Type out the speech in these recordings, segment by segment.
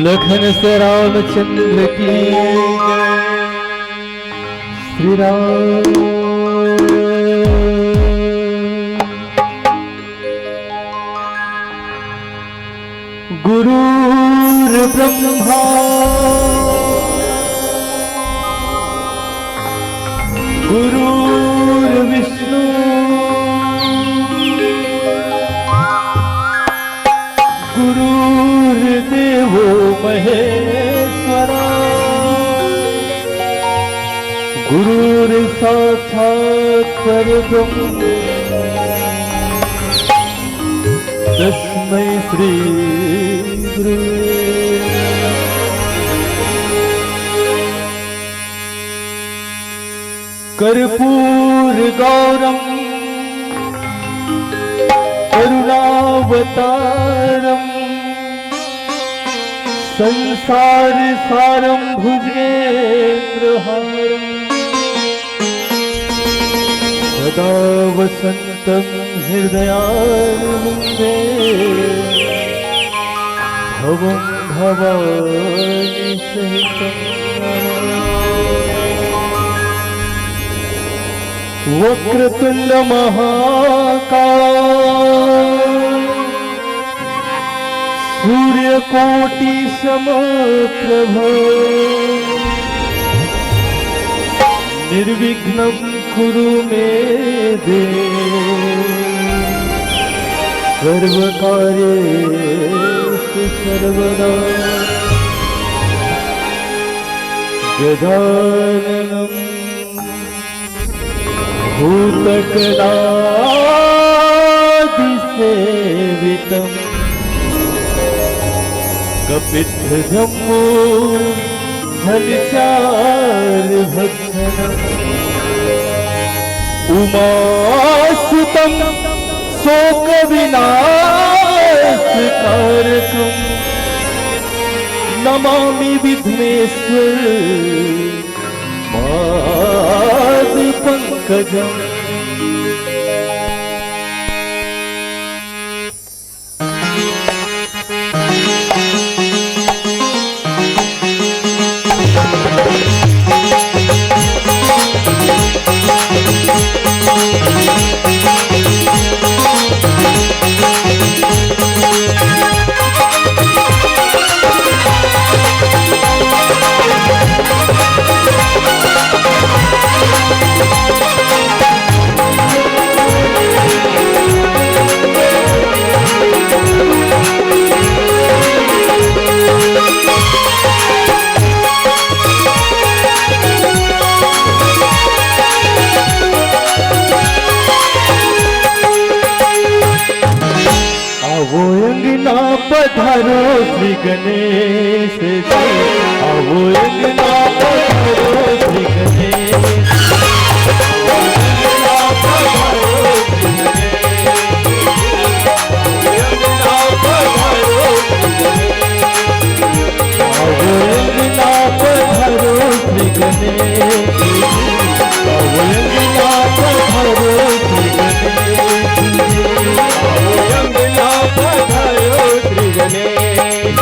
लखन से रामचंद्र की श्री राम। गुरुर् ब्रह्मा गुरुर्विष्णु गुरुर्देवो महेश्वरा गुरुर्साक्षात् परब्रह्म तस्मै श्री गुरुवे कर्पूर गौरम करुणावतारम संसार सारम भुजगेन्द्रहारम सदा वसन्तं हृदयारविन्दे भवं भवानी सहितं वक्रतुंड महाकाय सूर्यकोटि समप्रभ निर्विघ्नं कुरु मे देव सर्वकार्येषु सर्वदा गजाननं भूतगणादिसेवितं कपित्थजम्बो फलचारुभक्षणम् उमासुतं शोकविनाशकारकम् नमामि विघ्नेश्वर पादपङ्कजम्। पधारो श्री गणेश जी आओ अंगना पधारो श्री गणेश अंगना पधारो श्री गणेश आओ अंगना पधारो श्री गणेश आओ अंगना पधारो श्री गणेश आओ अंगना पधारो श्री गणेश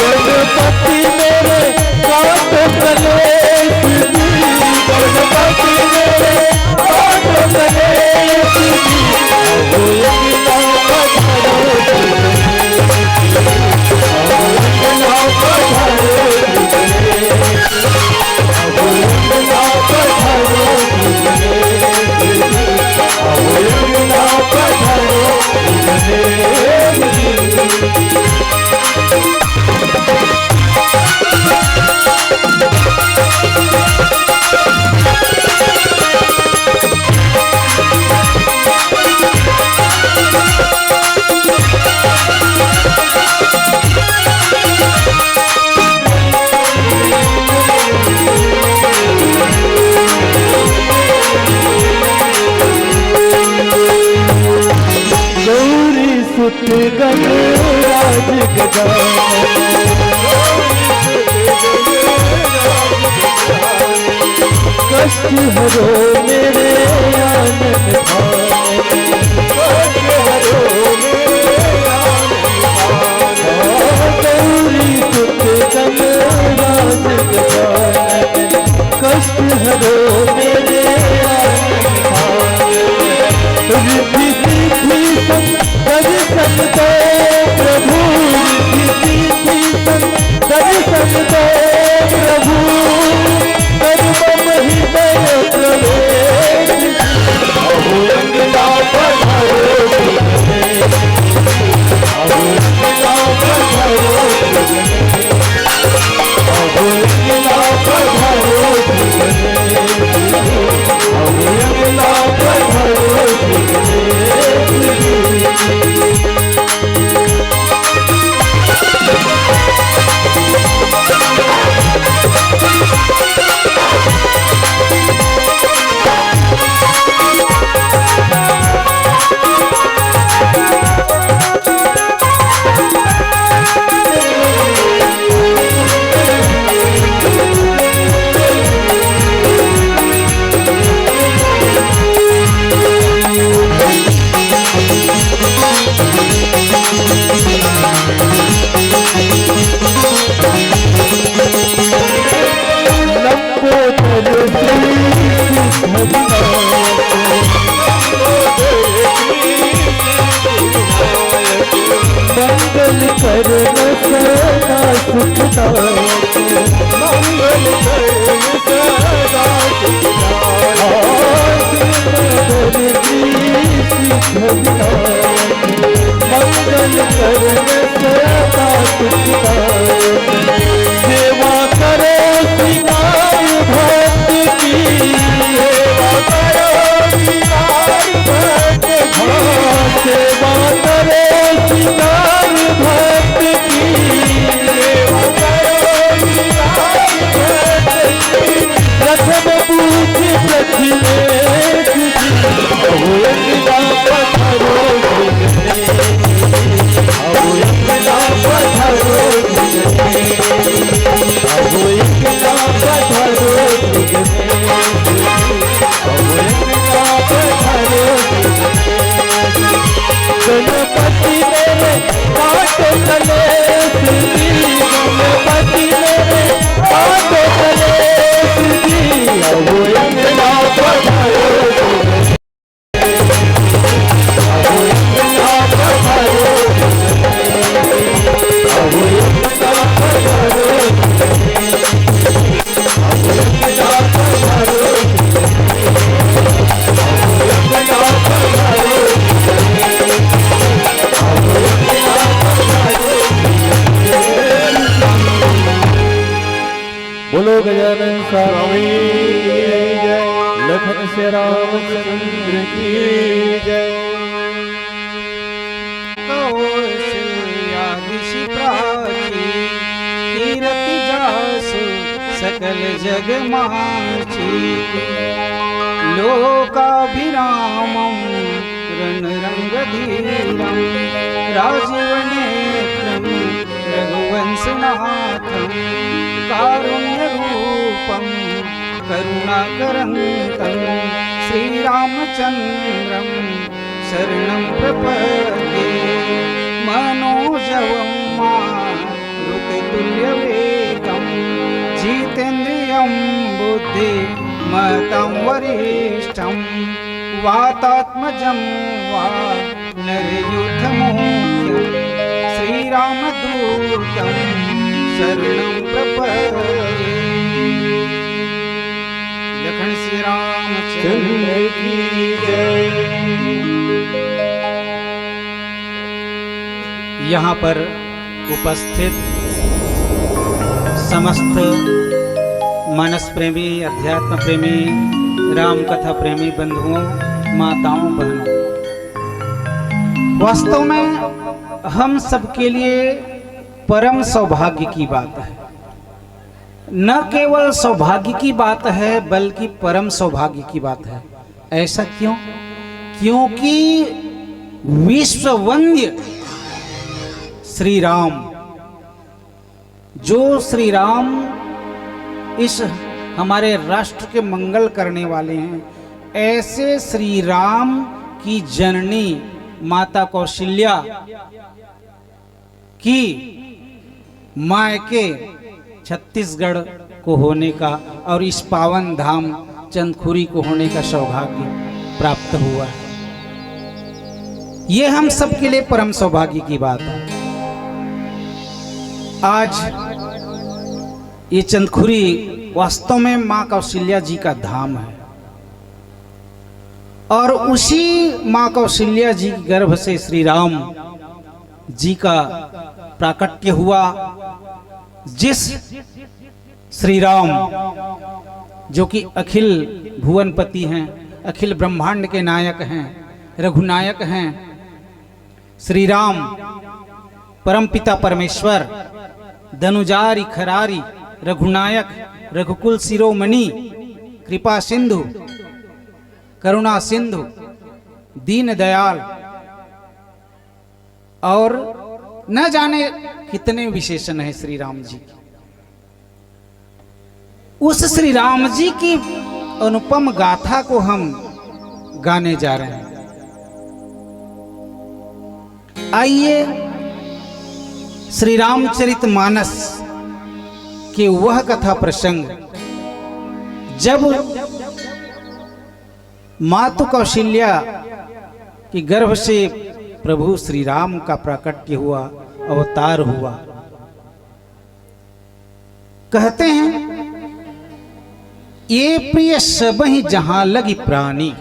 गणपति मेरे काट गणेश जी गणपति मेरे काट गणेश जी आओ अंगना पधारो श्री गणेश आओ अंगना पधारो श्री गणेश आओ अंगना पधारो श्री गणेश आओ अंगना पधारो श्री गणराज कष्ट हरो मेरे आनंद भाई मंगल करन सदा सुखदायक मंगल करन सदा सुखदायक मंगल करन सदा सुखदायक सेवा करो श्रीनाय भक्त की सेवा करो श्रीनाय भक्त की सेवा करो श्रीनाय भक्त की सेवा करो श्रीनाय भक्त की रखब पूछ दक्षिणेश जी अब यज्ञा पधरो अब यज्ञा पधरो अब यज्ञा पधरो गणपति मेरे काटो कलेश जी गणपति मेरे काटो कलेश जी अब यज्ञा पधरो अब यज्ञा पधरो अब यज्ञा पधरो अब यज्ञा पधरो बोलो गजानन स्वामी जय लखन से रामचंद्र की जय कौशल्यादिशि प्राची कीर्ति जासु सकल जग माची लोकाभिरामं रणरंगधीरं राजीवनेत्रं रघुवंशनाथं कारुण्यरूपं करुणाकरन्तं श्रीरामचन्द्रं शरणं प्रपद्ये मनोजवं मारुततुल्यवेगं जितेन्द्रियं बुद्धिमतं वरिष्ठं वातात्मजं वानरयुद्धमुख्यं श्रीरामदूतं शरणं प्रपद्ये। लखन श्री रामचंद्र की जय। यहाँ पर उपस्थित समस्त मानस प्रेमी, अध्यात्म प्रेमी, राम कथा प्रेमी बंधुओं, माताओं, बहनों, वास्तव में हम सबके लिए परम सौभाग्य की बात है। न केवल सौभाग्य की बात है बल्कि परम सौभाग्य की बात है। ऐसा क्यों? क्योंकि विश्ववंद्य श्री राम, जो श्री राम इस हमारे राष्ट्र के मंगल करने वाले हैं, ऐसे श्री राम की जननी माता कौशल्या की मायके छत्तीसगढ़ को होने का और इस पावन धाम चंदखुरी को होने का सौभाग्य प्राप्त हुआ है। ये हम सबके लिए परम सौभाग्य की बात है। आज ये चंदखुरी वास्तव में माँ कौशल्या जी का धाम है और उसी माँ कौशल्या जी के गर्भ से श्री राम जी का प्राकट्य हुआ। जिस श्री राम जो कि अखिल भुवनपति हैं, अखिल ब्रह्मांड के नायक हैं, रघुनायक हैं, श्री राम परमपिता परमेश्वर, धनुजारी खरारी, रघुनायक, रघुकुल शिरोमणि, कृपा सिंधु, करुणा सिंधु, दीन दयाल और न जाने कितने विशेषण हैं श्री राम जी। उस श्री राम जी की अनुपम गाथा को हम गाने जा रहे हैं। आइए श्री रामचरितमानस के वह कथा प्रसंग जब मातु कौशल्या के गर्भ से प्रभु श्री राम का प्राकट्य हुआ, अवतार हुआ। कहते हैं ये प्रिय सब ही जहां लगी प्राणी।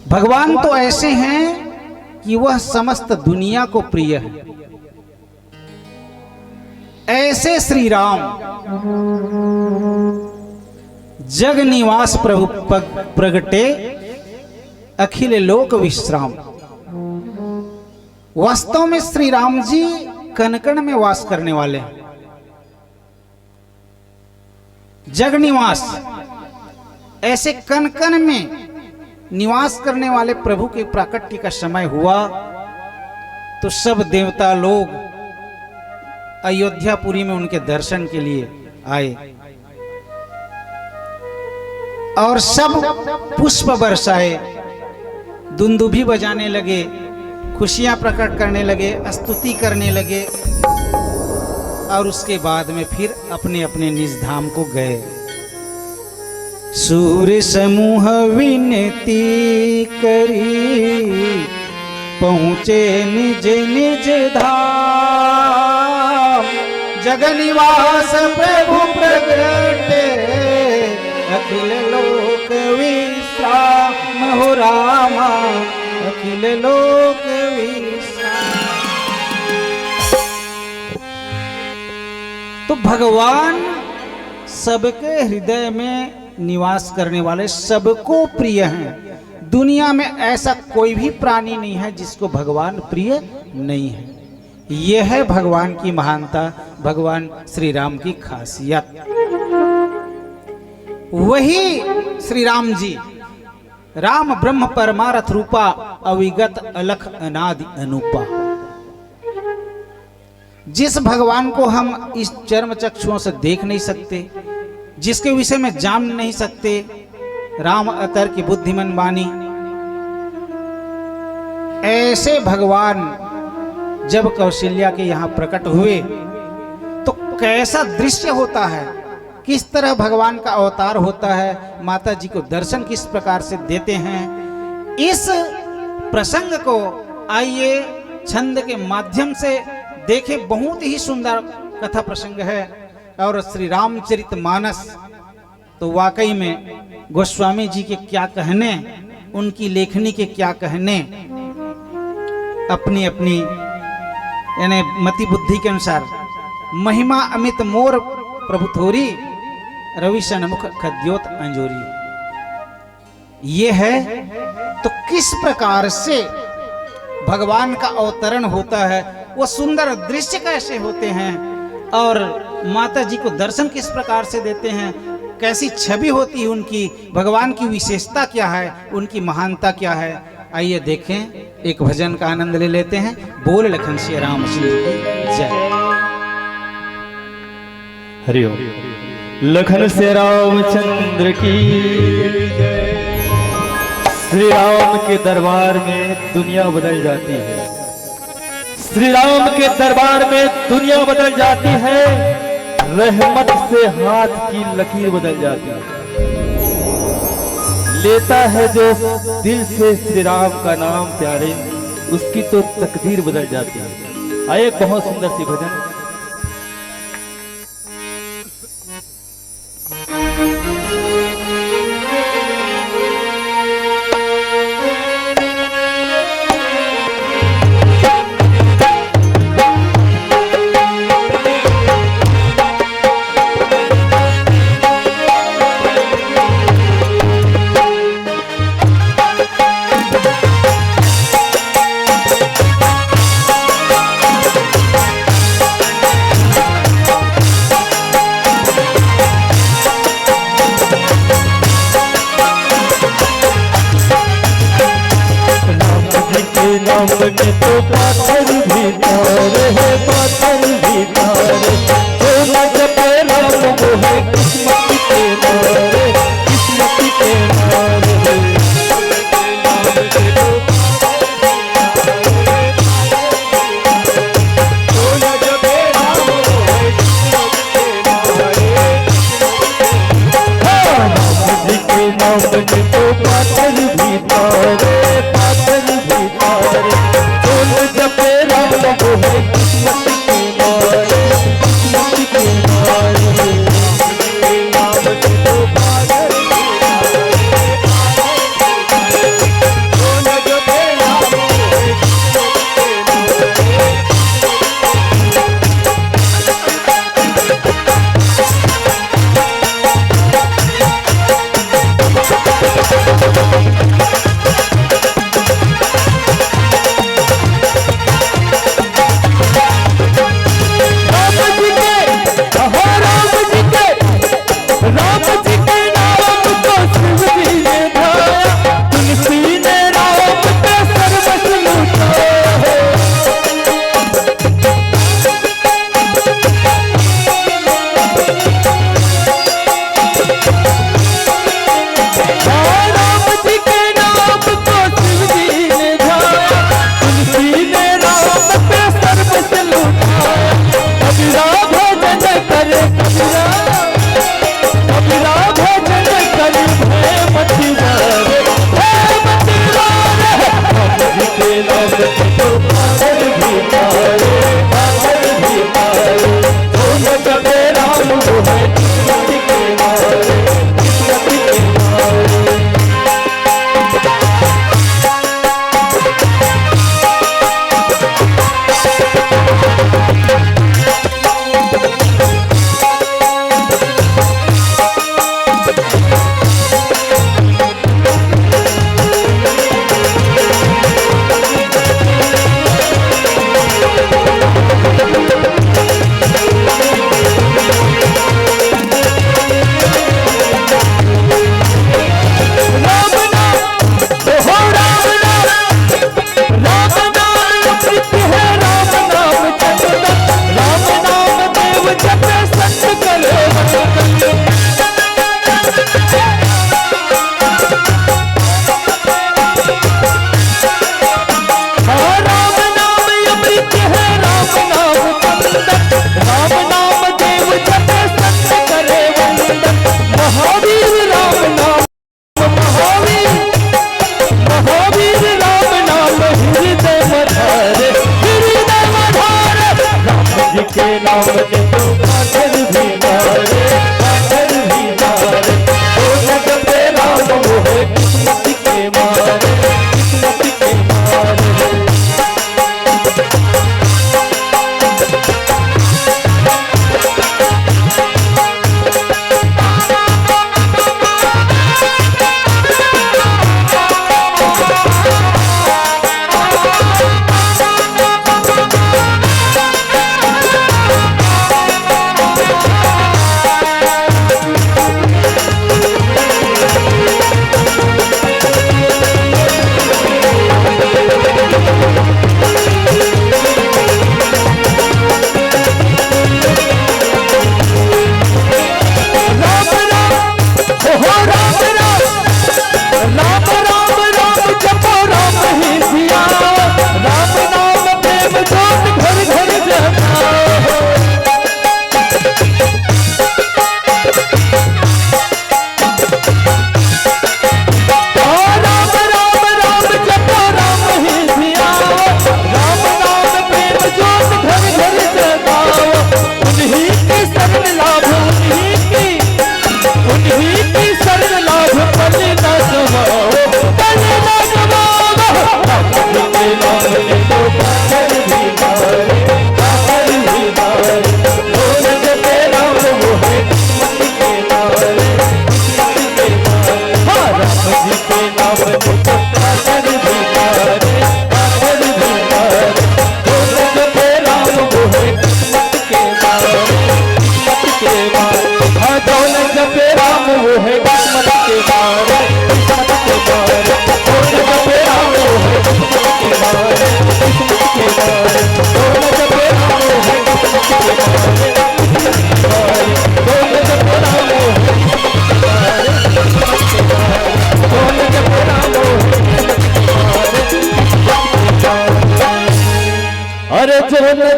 भगवान तो ऐसे हैं कि वह समस्त दुनिया को प्रिय है। ऐसे श्री राम जग निवास प्रभु प्रगटे, अखिल लोक विश्राम। वास्तव में श्री राम जी कण कण में वास करने वाले हैं। जग निवास, ऐसे कण कण में निवास करने वाले प्रभु के प्राकट्य का समय हुआ तो सब देवता लोग अयोध्यापुरी में उनके दर्शन के लिए आए और सब पुष्प बरसाए, दुंदुभी बजाने लगे, खुशियां प्रकट करने लगे, स्तुति करने लगे और उसके बाद में फिर अपने अपने निज धाम को गए। सूर्य समूह विनती करी, पहुँचे निज निज धाम। जग निवास प्रभु प्रगटे, अखिल लोक विश्राम हो रामा, अखिल लोक विश्राम। तो भगवान सबके हृदय में निवास करने वाले, सबको प्रिय हैं। दुनिया में ऐसा कोई भी प्राणी नहीं है जिसको भगवान प्रिय नहीं है। यह है भगवान की महानता, भगवान श्री राम की खासियत। वही श्री राम जी राम ब्रह्म परमारथ रूपा, अविगत अलख अनादि अनूपा। जिस भगवान को हम इस चर्म चक्षुओं से देख नहीं सकते, जिसके विषय में जान नहीं सकते, राम अतर की बुद्धिमान वाणी, ऐसे भगवान जब कौशल्या के यहां प्रकट हुए तो कैसा दृश्य होता है, किस तरह भगवान का अवतार होता है, माता जी को दर्शन किस प्रकार से देते हैं। इस प्रसंग को आइए छंद के माध्यम से देखे। बहुत ही सुंदर कथा प्रसंग है और श्री रामचरितमानस तो वाकई में गोस्वामी जी के क्या कहने, उनकी लेखनी के क्या कहने, अपनी अपनी यानी मति बुद्धि के अनुसार। महिमा अमित मोर प्रभु थोरी, रवि सन्मुख खद्योत अंजोरी। ये है तो किस प्रकार से भगवान का अवतरण होता है, वो सुंदर दृश्य कैसे होते हैं और माता जी को दर्शन किस प्रकार से देते हैं, कैसी छवि होती है उनकी, भगवान की विशेषता क्या है, उनकी महानता क्या है। आइए देखें, एक भजन का आनंद ले लेते हैं। बोल लखन श्री रामचंद्र की जय। हरिओम। लखन से रामचंद्र की जय। श्री राम के दरबार में दुनिया बदल जाती है। श्री राम के दरबार में दुनिया बदल जाती है। रहमत से हाथ की लकीर बदल जाती है। लेता है जो दिल से श्री राम का नाम प्यारे, उसकी तो तकदीर बदल जाती है। आइए एक बहुत सुंदर सी भजन। में तो पाथर भीतर है, पाथर भीतर जो न जपे राम वो है किस्मत के मारे, किस्मत के मारे। जो न जपे राम वो है किस्मत के मारे। राम जी के नाम में तो पाथर भी तारे, पाथर भी तारे। जो न जपे राम वो है किस्मत के मारे, किस्मत के मारे। नाम में तो पाथर भी तारे, जो न जपे राम वो है किस्मत के मारे।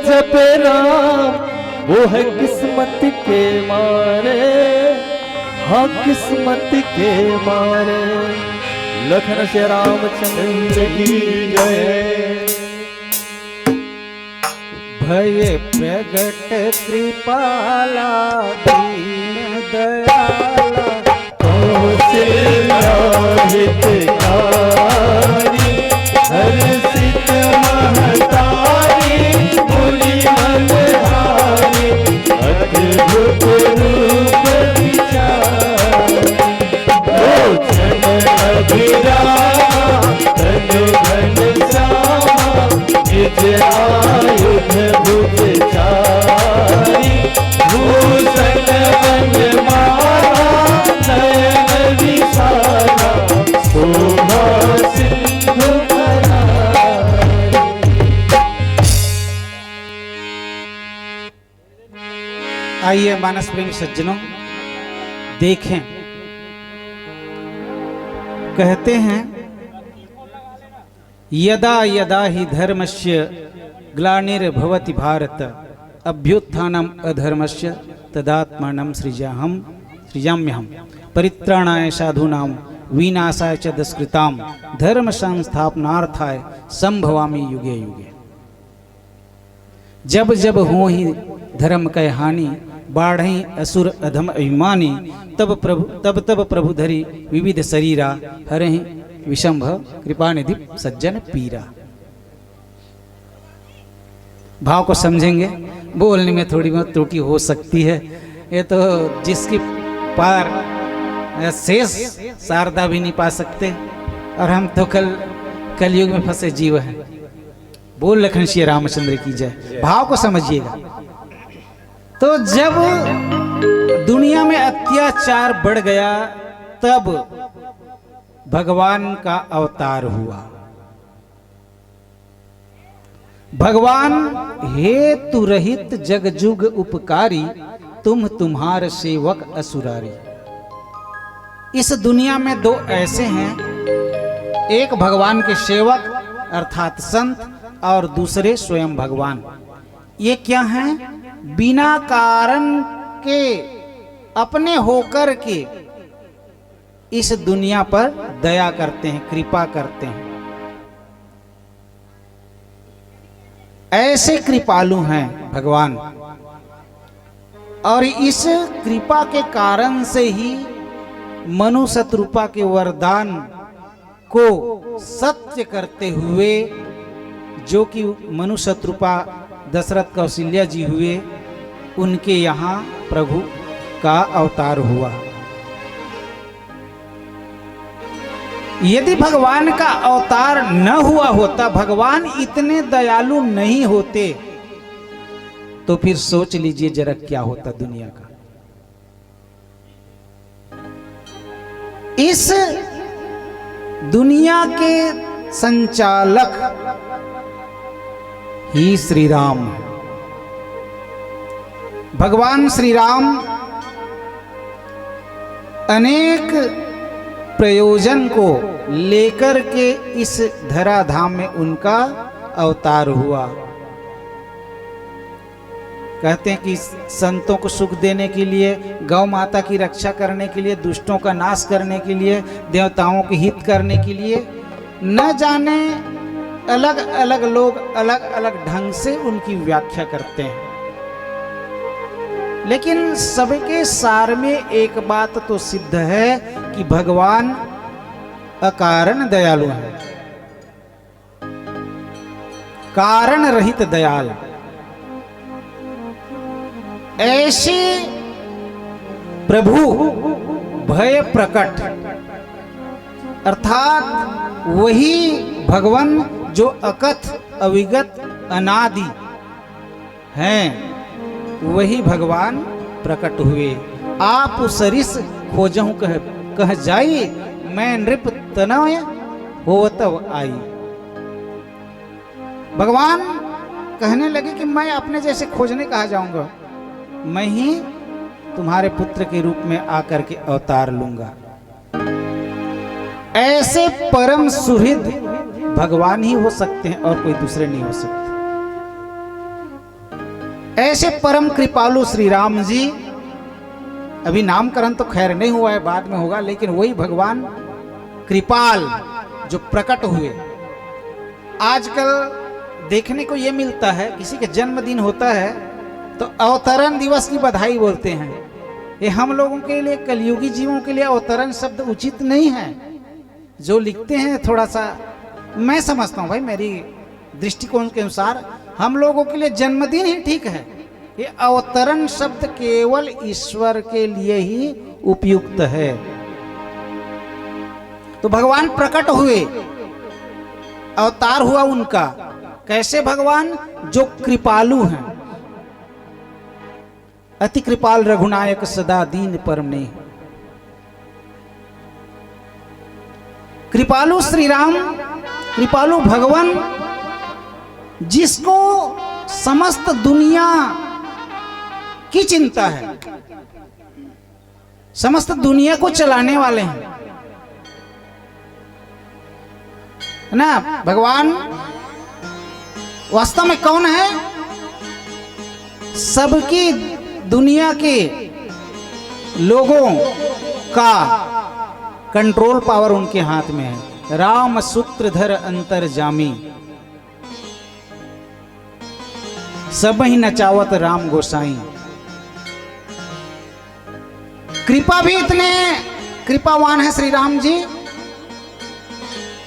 जपे राम वो है किस्मत के मारे। हाँ किस्मत के मारे। लखन से रामचंद्र की जय। भय प्रगट कृपाला दीन दयाला, कौशल्या हितकारी, हर्षित महतारी, मुनि मनहारी, अद्भुत रूप विचारी। लोचन अभिरामा, तनु घनश्यामा, निज आयुध भुज चारी। भूषण वनमाला, नयन विशाला, शोभा सिंधु करारी। आइए मानस प्रेमी सज्जनों, देखें, कहते हैं यदा यदा ही धर्मस्य ग्लानिर्भवति भारत, अभ्युत्थानम अधर्मस्य तदात्मानं सृजाम्यहम्, परित्राणाय साधूनां विनाशाय च दुष्कृतां, धर्म संस्थापनार्थाय संभवामि युगे युगे। जब जब हो ही धर्म कै हानि, बाढ़ई असुर अधम अभिमानी, तब प्रभु धरी विविध शरीरा, हरहि विषंभ कृपानिधि सज्जन पीरा। भाव को समझेंगे, बोलने में थोड़ी बहुत त्रुटि हो सकती है, ये तो जिसकी पार शेष शारदा भी नहीं पा सकते, और हम तो कलयुग में फंसे जीव हैं। बोल लखन श्री रामचंद्र की जय। भाव को समझिएगा। तो जब दुनिया में अत्याचार बढ़ गया, तब भगवान का अवतार हुआ। भगवान हेतु रहित जग जुग उपकारी, तुम तुम्हार सेवक असुरारी। इस दुनिया में दो ऐसे हैं, एक भगवान के सेवक अर्थात संत, और दूसरे स्वयं भगवान। ये क्या हैं? बिना कारण के अपने होकर के इस दुनिया पर दया करते हैं, कृपा करते हैं। ऐसे कृपालु हैं भगवान, और इस कृपा के कारण से ही मनु शत्रुपा के वरदान को सत्य करते हुए, जो कि मनु शत्रुपा दशरथ कौशल्या जी हुए, उनके यहाँ प्रभु का अवतार हुआ। यदि भगवान का अवतार न हुआ होता, भगवान इतने दयालु नहीं होते, तो फिर सोच लीजिए जरा क्या होता दुनिया का। इस दुनिया के संचालक ही श्री राम। भगवान श्री राम अनेक प्रयोजन को लेकर के इस धराधाम में उनका अवतार हुआ। कहते हैं कि संतों को सुख देने के लिए, गौ माता की रक्षा करने के लिए, दुष्टों का नाश करने के लिए, देवताओं के हित करने के लिए, न जाने अलग अलग लोग अलग अलग ढंग से उनकी व्याख्या करते हैं। लेकिन सबके सार में एक बात तो सिद्ध है कि भगवान अकारण दयालु हैं, कारण रहित दयाल। ऐसे प्रभु भय प्रकट, अर्थात वही भगवान जो अकथ अविगत अनादि हैं, वही भगवान प्रकट हुए। आप सरिस खोजहु कह जाई, मैं नृप तनय होवतव आई। भगवान कहने लगे कि मैं अपने जैसे खोजने कहा जाऊंगा, मैं ही तुम्हारे पुत्र के रूप में आकर के अवतार लूंगा। ऐसे परम सुहृद भगवान ही हो सकते हैं और कोई दूसरे नहीं हो सकते। ऐसे परम कृपालु श्री राम जी अभी नामकरण तो खैर नहीं हुआ है, बाद में होगा, लेकिन वही भगवान कृपाल जो प्रकट हुए। आजकल देखने को ये मिलता है, किसी के जन्मदिन होता है तो अवतरण दिवस की बधाई बोलते हैं। ये हम लोगों के लिए, कलयुगी जीवों के लिए अवतरण शब्द उचित नहीं है। जो लिखते हैं थोड़ा सा, मैं समझता हूँ भाई, मेरी दृष्टिकोण के अनुसार हम लोगों के लिए जन्मदिन ही ठीक है। ये अवतरण शब्द केवल ईश्वर के लिए ही उपयुक्त है। तो भगवान प्रकट हुए, अवतार हुआ उनका। कैसे भगवान? जो कृपालु हैं, अति कृपाल रघुनायक सदा दीन परम ने। कृपालु श्री राम, कृपालु भगवान, जिसको समस्त दुनिया की चिंता है, समस्त दुनिया को चलाने वाले हैं ना। भगवान वास्तव में कौन है? सबकी दुनिया के लोगों का कंट्रोल पावर उनके हाथ में है। राम सूत्रधर अंतर्जामी, सब ही नचावत राम गोसाई। कृपा भी इतने कृपावान है श्री राम जी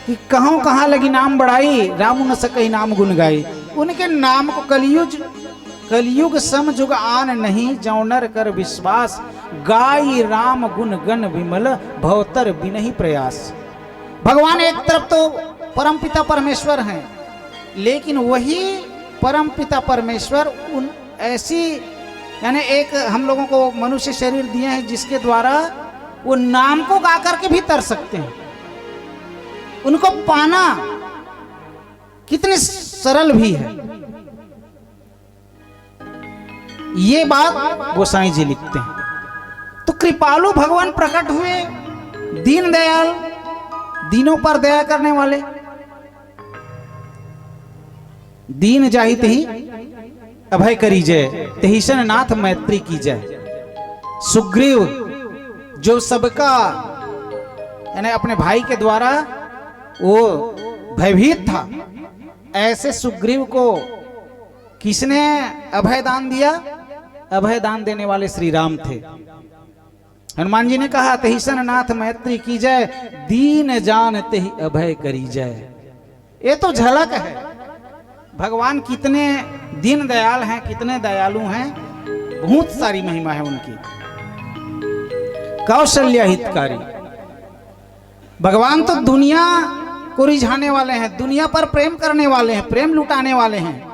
कि कहों कहां लगी नाम बढ़ाई, राम न सकई नाम गुण गाई। उनके नाम को कलयुग सम जुग आन नहीं, जौनर कर विश्वास, गाई राम गुण गण विमल, भवतर बिनहि प्रयास। भगवान एक तरफ तो परमपिता परमेश्वर हैं, लेकिन वही परमपिता परमेश्वर उन ऐसी, यानी एक हम लोगों को मनुष्य शरीर दिए हैं जिसके द्वारा वो नाम को गा करके भी तर सकते हैं। उनको पाना कितनी सरल भी है, ये बात गोसाई जी लिखते हैं। तो कृपालु भगवान प्रकट हुए, दीन दयाल, दीनों पर दया करने वाले। दीन जाहित ही अभय करी जय, तहिसन नाथ मैत्री की जय। सुग्रीव जो सबका, यानी अपने भाई के द्वारा वो भयभीत था, ऐसे सुग्रीव को किसने अभय दान दिया? अभय दान देने वाले श्री राम थे। हनुमान जी ने कहा तहिसन नाथ मैत्री की जय, दीन जान तेहि अभय करी जय। ये तो झलक है भगवान कितने दीन दयाल हैं, कितने दयालु हैं। बहुत सारी महिमा है उनकी। कौशल्या हितकारी, भगवान तो दुनिया को रिझाने वाले हैं, दुनिया पर प्रेम करने वाले हैं, प्रेम लुटाने वाले हैं।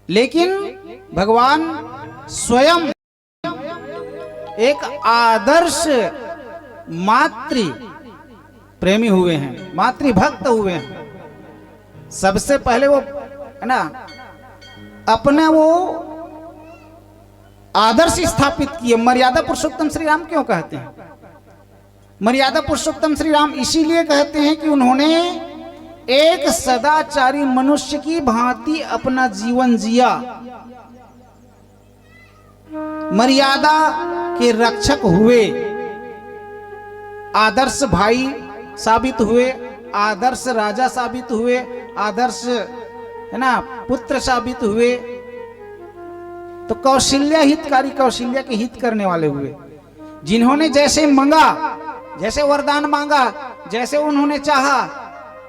लेकिन भगवान स्वयं एक आदर्श मातृ प्रेमी हुए हैं, मातृभक्त हुए हैं। सबसे पहले वो है ना अपना वो आदर्श स्थापित किए। मर्यादा पुरुषोत्तम श्री राम क्यों कहते हैं? मर्यादा पुरुषोत्तम श्री राम इसीलिए कहते हैं कि उन्होंने एक सदाचारी मनुष्य की भांति अपना जीवन जिया, मर्यादा के रक्षक हुए, आदर्श भाई साबित हुए, आदर्श राजा साबित हुए, आदर्श है ना पुत्र साबित हुए। तो कौशल्या हितकारी, कौशल्या के हित करने वाले हुए, जिन्होंने जैसे मांगा, जैसे वरदान मांगा, जैसे उन्होंने चाहा,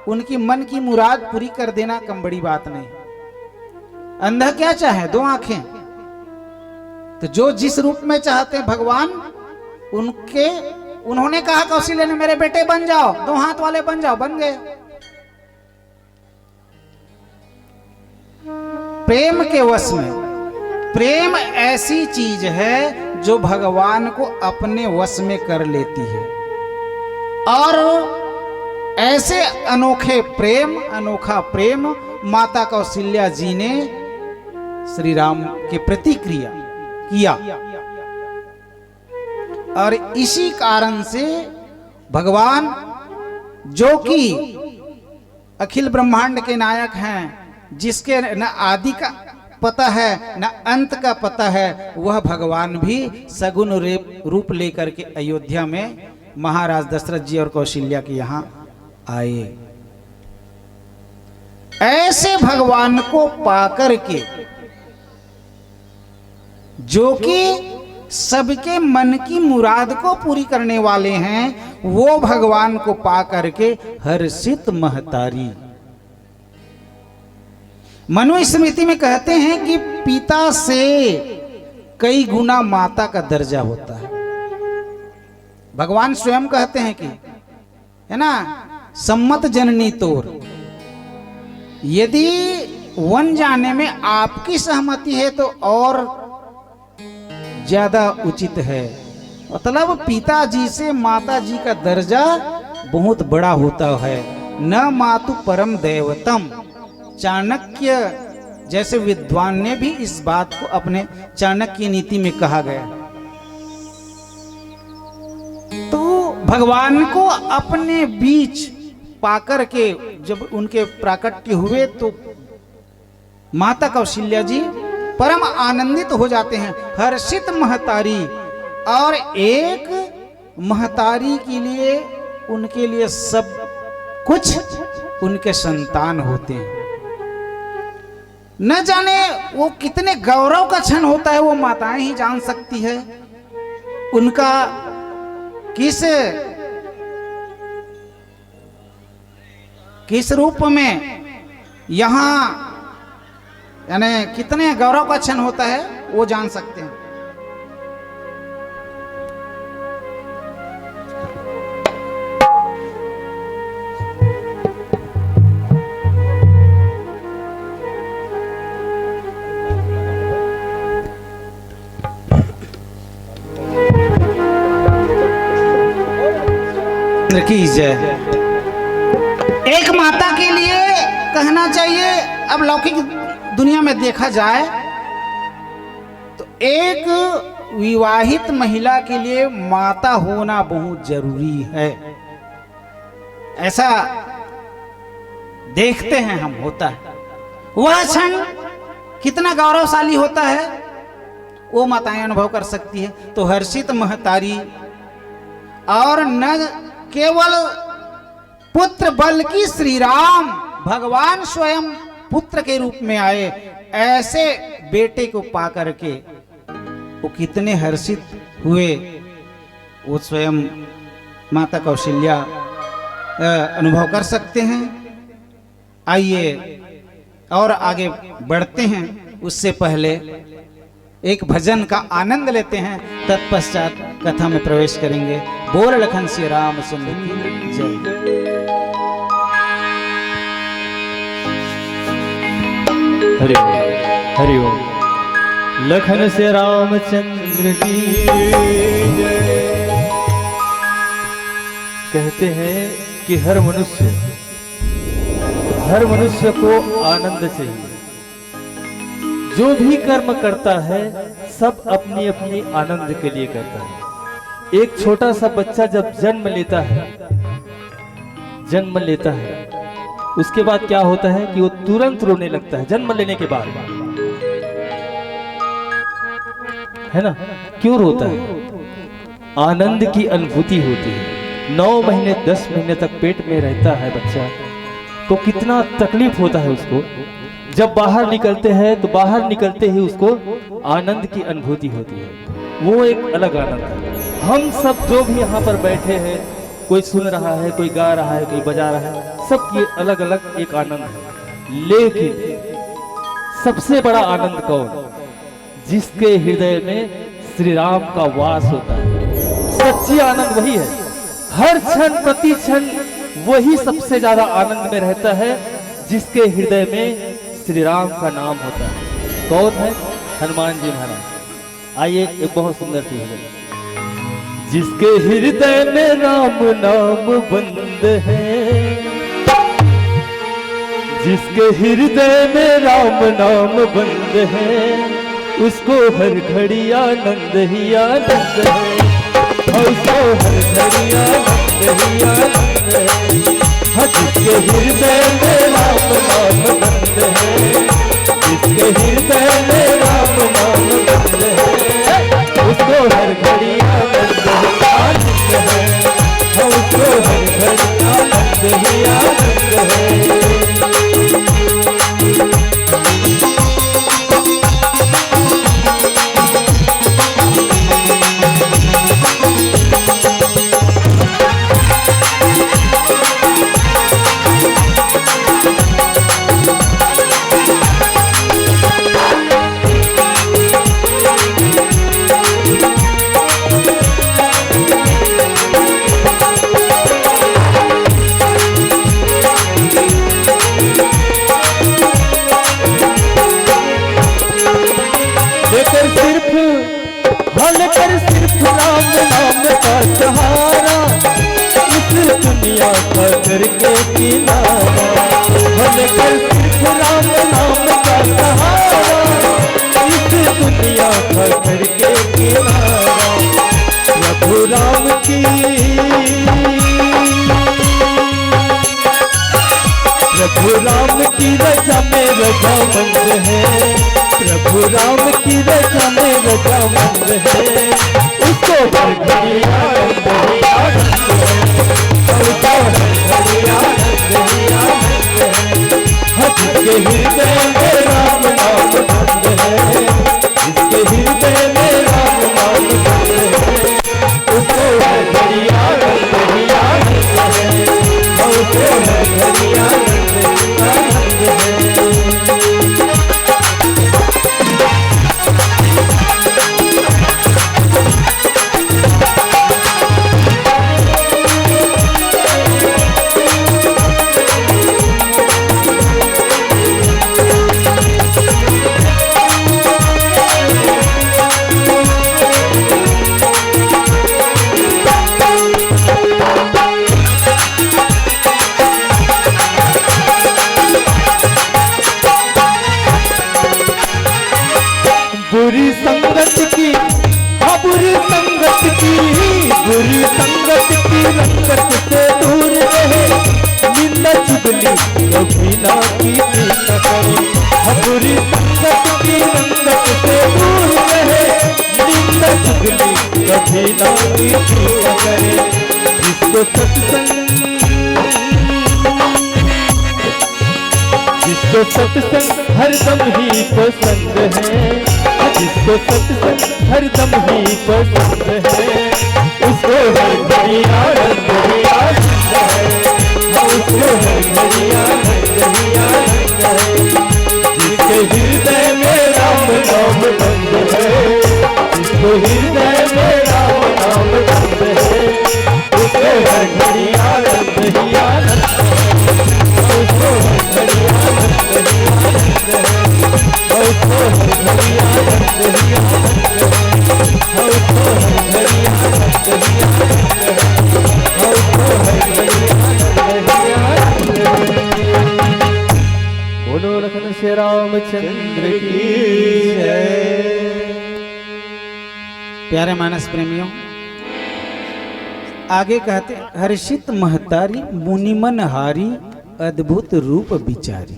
उनकी मन की मुराद पूरी कर देना कम बड़ी बात नहीं। अंधा क्या चाहे? 2 आंखें। तो जो जिस रूप में चाहते हैं भगवान, उनके उन्होंने कहा कौशल्या ने मेरे बेटे बन जाओ, 2 हाथ वाले बन जाओ, बन गए। प्रेम के वश में, प्रेम ऐसी चीज है जो भगवान को अपने वश में कर लेती है। और ऐसे अनोखे प्रेम, अनोखा प्रेम माता कौशल्या जी ने श्री राम के प्रति किया। और इसी कारण से भगवान, जो कि अखिल ब्रह्मांड के नायक हैं, जिसके न आदि का पता है न अंत का पता है, वह भगवान भी सगुन रूप लेकर के अयोध्या में महाराज दशरथ जी और कौशल्या के यहाँ आए। ऐसे भगवान को पाकर के, जो कि सबके मन की मुराद को पूरी करने वाले हैं, वो भगवान को पा करके हर्षित महतारी। मनुस्मृति में कहते हैं कि पिता से कई गुना माता का दर्जा होता है। भगवान स्वयं कहते हैं कि, है ना, सम्मत जननी तोर, यदि वन जाने में आपकी सहमति है तो और ज्यादा उचित है। मतलब पिताजी से माताजी का दर्जा बहुत बड़ा होता है। न मातु परम दैवतम, चाणक्य जैसे विद्वान ने भी इस बात को अपने चाणक्य नीति में कहा गया। तो भगवान को अपने बीच पाकर के जब उनके प्राकट्य हुए तो माता कौशल्या जी परम आनंदित हो जाते हैं, हर्षित महतारी। और एक महतारी के लिए, उनके लिए सब कुछ उनके संतान होते हैं। न जाने वो कितने गौरव का क्षण होता है, वो माताएं ही जान सकती है। उनका किस रूप में यहाँ, यानी कितने गौरव का क्षण होता है, वो जान सकते हैं। की जय। एक माता के लिए कहना चाहिए, अब लौकिक दुनिया में देखा जाए तो एक विवाहित महिला के लिए माता होना बहुत जरूरी है। ऐसा देखते हैं हम, होता है। वह क्षण कितना गौरवशाली होता है, वो माताएं अनुभव कर सकती है। तो हर्षित महतारी, और न केवल पुत्र बल्कि श्री राम भगवान स्वयं पुत्र के रूप में आए। ऐसे बेटे को पा करके वो कितने हर्षित हुए, वो स्वयं माता कौशल्या अनुभव कर सकते हैं। आइए और आगे बढ़ते हैं, उससे पहले एक भजन का आनंद लेते हैं, तत्पश्चात कथा में प्रवेश करेंगे। बोल लखन श्री रामचंद्र की जय। हरि ओम, हरि ओम। लखन से रामचंद्र की जय। कहते हैं कि हर मनुष्य को आनंद चाहिए। जो भी कर्म करता है सब अपनी अपनी आनंद के लिए करता है। एक छोटा सा बच्चा जब जन्म लेता है उसके बाद क्या होता है कि वो तुरंत रोने लगता है। जन्म लेने के बाद, है ना, क्यों रोता है? आनंद की अनुभूति होती है। 9 महीने 10 महीने तक पेट में रहता है बच्चा, तो कितना तकलीफ होता है उसको। जब बाहर निकलते हैं तो बाहर निकलते ही उसको आनंद की अनुभूति होती है। वो एक अलग आनंद है। हम सब जो भी यहाँ पर बैठे हैं, कोई सुन रहा है, कोई गा रहा है, कोई बजा रहा है, सबकी अलग अलग एक आनंद है। लेकिन सबसे बड़ा आनंद कौन? जिसके हृदय में श्री राम का वास होता है। सच्ची आनंद वही है। हर क्षण प्रति क्षण वही सबसे ज्यादा आनंद में रहता है जिसके हृदय में श्री राम का नाम होता है। कौन है? हनुमान जी महाराज। आइए एक बहुत सुंदर सी है। जिसके हृदय में राम नाम बंद है, जिसके हृदय में राम नाम बंद है, उसको हर घड़ी आनंद ही आनंद है। उसको हर घड़ी आनंद ही आनंद है। जिसके हृदय में राम नाम बंद है, जिसके हृदय किनारा, बनकर सिर्फ राम नाम का सहारा, इस दुनिया का करके किनारा। प्रभु राम की, प्रभु राम की रजा में रजामंद है, प्रभु राम की रजा में रजामंद है, उसको हर घड़ी आनंद ही आनंद है, उसको हर घड़ी आनंद ही आनंद है। जिसके हृदय में राम नाम बंद है, जिसके हृदय में राम नाम बंद है, उसको हर घड़ी आनंद ही आनंद है, उसको हर घड़ी आनंद ही आनंद है। बुरी संगत की, हाँ बुरी संगत की, बुरी संगत की रंगत से दूर रहे, निंदा चुगली कभी ना की करे। हाँ बुरी संगत की रंगत से दूर रहे, निंदा चुगली कभी ना की करे। जिसको सत्संग, जिसको सत्संग हरदम ही पसंद है, जिसको सत्संग हरदम ही पसंद है, उसको हर घड़ी आनंद ही आनंद है, उसको हर घड़ी आनंद ही आनंद है। जिसके हृदय में राम नाम बंद है, जिसको हृदय में राम नाम बंद है, उसको हर घड़ी आनंद ही आनंद है, उसको हर घड़ी आनंद ही आनंद है, उसको हर घड़ी आनंद ही आनंद है, उसको हर घड़ी आनंद ही आनंद है, उसको हर घड़ी आनंद ही आनंद है। बोलो लखन श्री रामचंद्र की जय। प्यारे मानस प्रेमियों, आगे कहते हर्षित महतारी मुनिमन हारी अद्भुत रूप विचारी।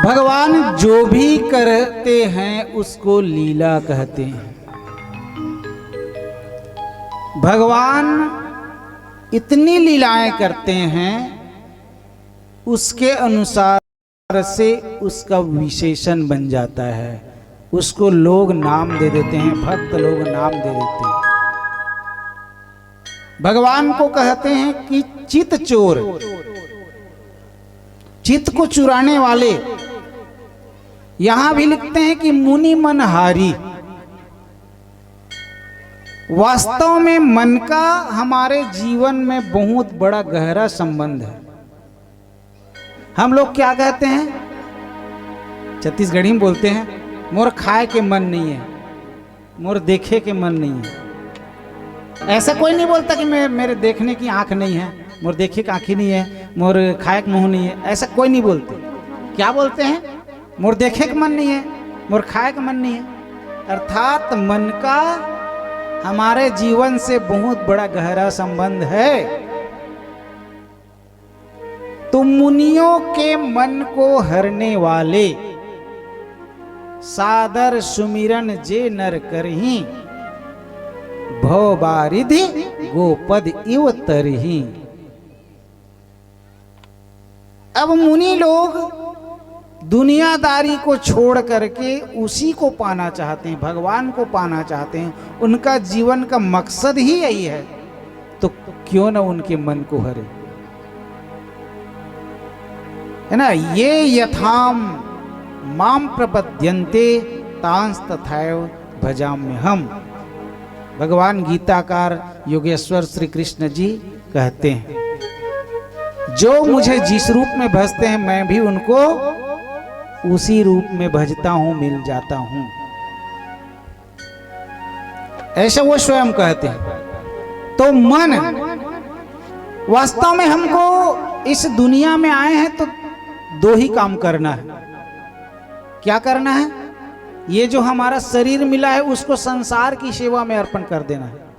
भगवान जो भी करते हैं उसको लीला कहते हैं। भगवान इतनी लीलाएं करते हैं, उसके अनुसार से उसका विशेषण बन जाता है, उसको लोग नाम दे देते हैं, भक्त लोग नाम दे देते हैं। भगवान को कहते हैं कि चित चोर, चित्त को चुराने वाले। यहां भी लिखते हैं कि मुनि मन हारी। वास्तव में मन का हमारे जीवन में बहुत बड़ा गहरा संबंध है। हम लोग क्या कहते हैं, छत्तीसगढ़ी में बोलते हैं, मोर खाए के मन नहीं है, मोर देखे के मन नहीं है। ऐसा कोई नहीं बोलता कि मेरे देखने की आंख नहीं है, मोर देखे की आंखें नहीं है, मोर खाए के मुंह नहीं है। ऐसा कोई नहीं बोलते। क्या बोलते हैं, मोर देखे के मन नहीं है, मोर खाए का मन नहीं है। अर्थात मन का हमारे जीवन से बहुत बड़ा गहरा संबंध है। तो मुनियों के मन को हरने वाले सादर सुमिरन जे नर करही, भव बारिधि गोपद इव तरही। अब मुनि लोग दुनियादारी को छोड़ करके उसी को पाना चाहते हैं, भगवान को पाना चाहते हैं। उनका जीवन का मकसद ही यही है, तो क्यों ना उनके मन को हरे, है ना। ये यथाम माम प्रपद्यन्ते तांस तथैव भजाम्य हम। भगवान गीताकार योगेश्वर श्री कृष्ण जी कहते हैं, जो मुझे जिस रूप में भजते हैं मैं भी उनको उसी रूप में भजता हूं, मिल जाता हूं। ऐसा वो स्वयं कहते हैं। तो मन वास्तव में हमको इस दुनिया में आए हैं तो दो ही काम करना है। क्या करना है? ये जो हमारा शरीर मिला है उसको संसार की सेवा में अर्पण कर देना है।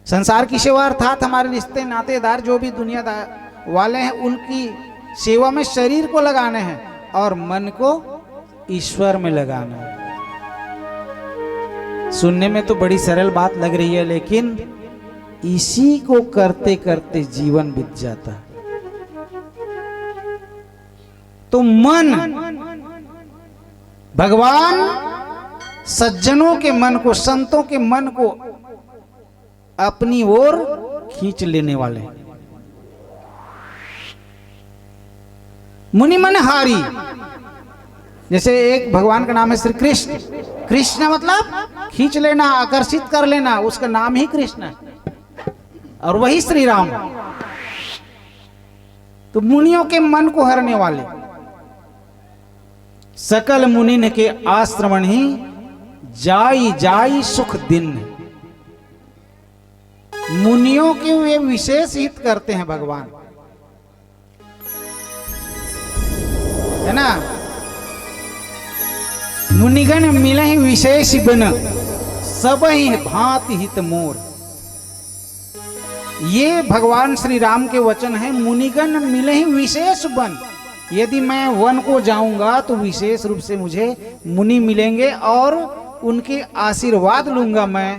संसार की सेवा अर्थात हमारे रिश्ते नातेदार जो भी दुनियादार वाले हैं उनकी सेवा में शरीर को लगाना है और मन को ईश्वर में लगाना है। सुनने में तो बड़ी सरल बात लग रही है, लेकिन इसी को करते करते जीवन बीत जाता है। तो मन, भगवान सज्जनों के मन को, संतों के मन को अपनी ओर खींच लेने वाले हैं। मुनि मनहारी, जैसे एक भगवान का नाम है श्री कृष्ण। कृष्ण मतलब खींच लेना, आकर्षित कर लेना, उसका नाम ही कृष्ण है। और वही श्री राम। तो मुनियों के मन को हरने वाले, सकल मुनिन के आश्रमण ही जाई जाई सुख दिन। मुनियों के वे विशेष हित करते हैं भगवान, है ना। मुनिगण मिले विशेष बन, सब ही भांति हित मोर। ये भगवान श्री राम के वचन है। मुनिगण मिले ही विशेष बन। यदि मैं वन को जाऊंगा तो विशेष रूप से मुझे मुनि मिलेंगे और उनके आशीर्वाद लूंगा मैं।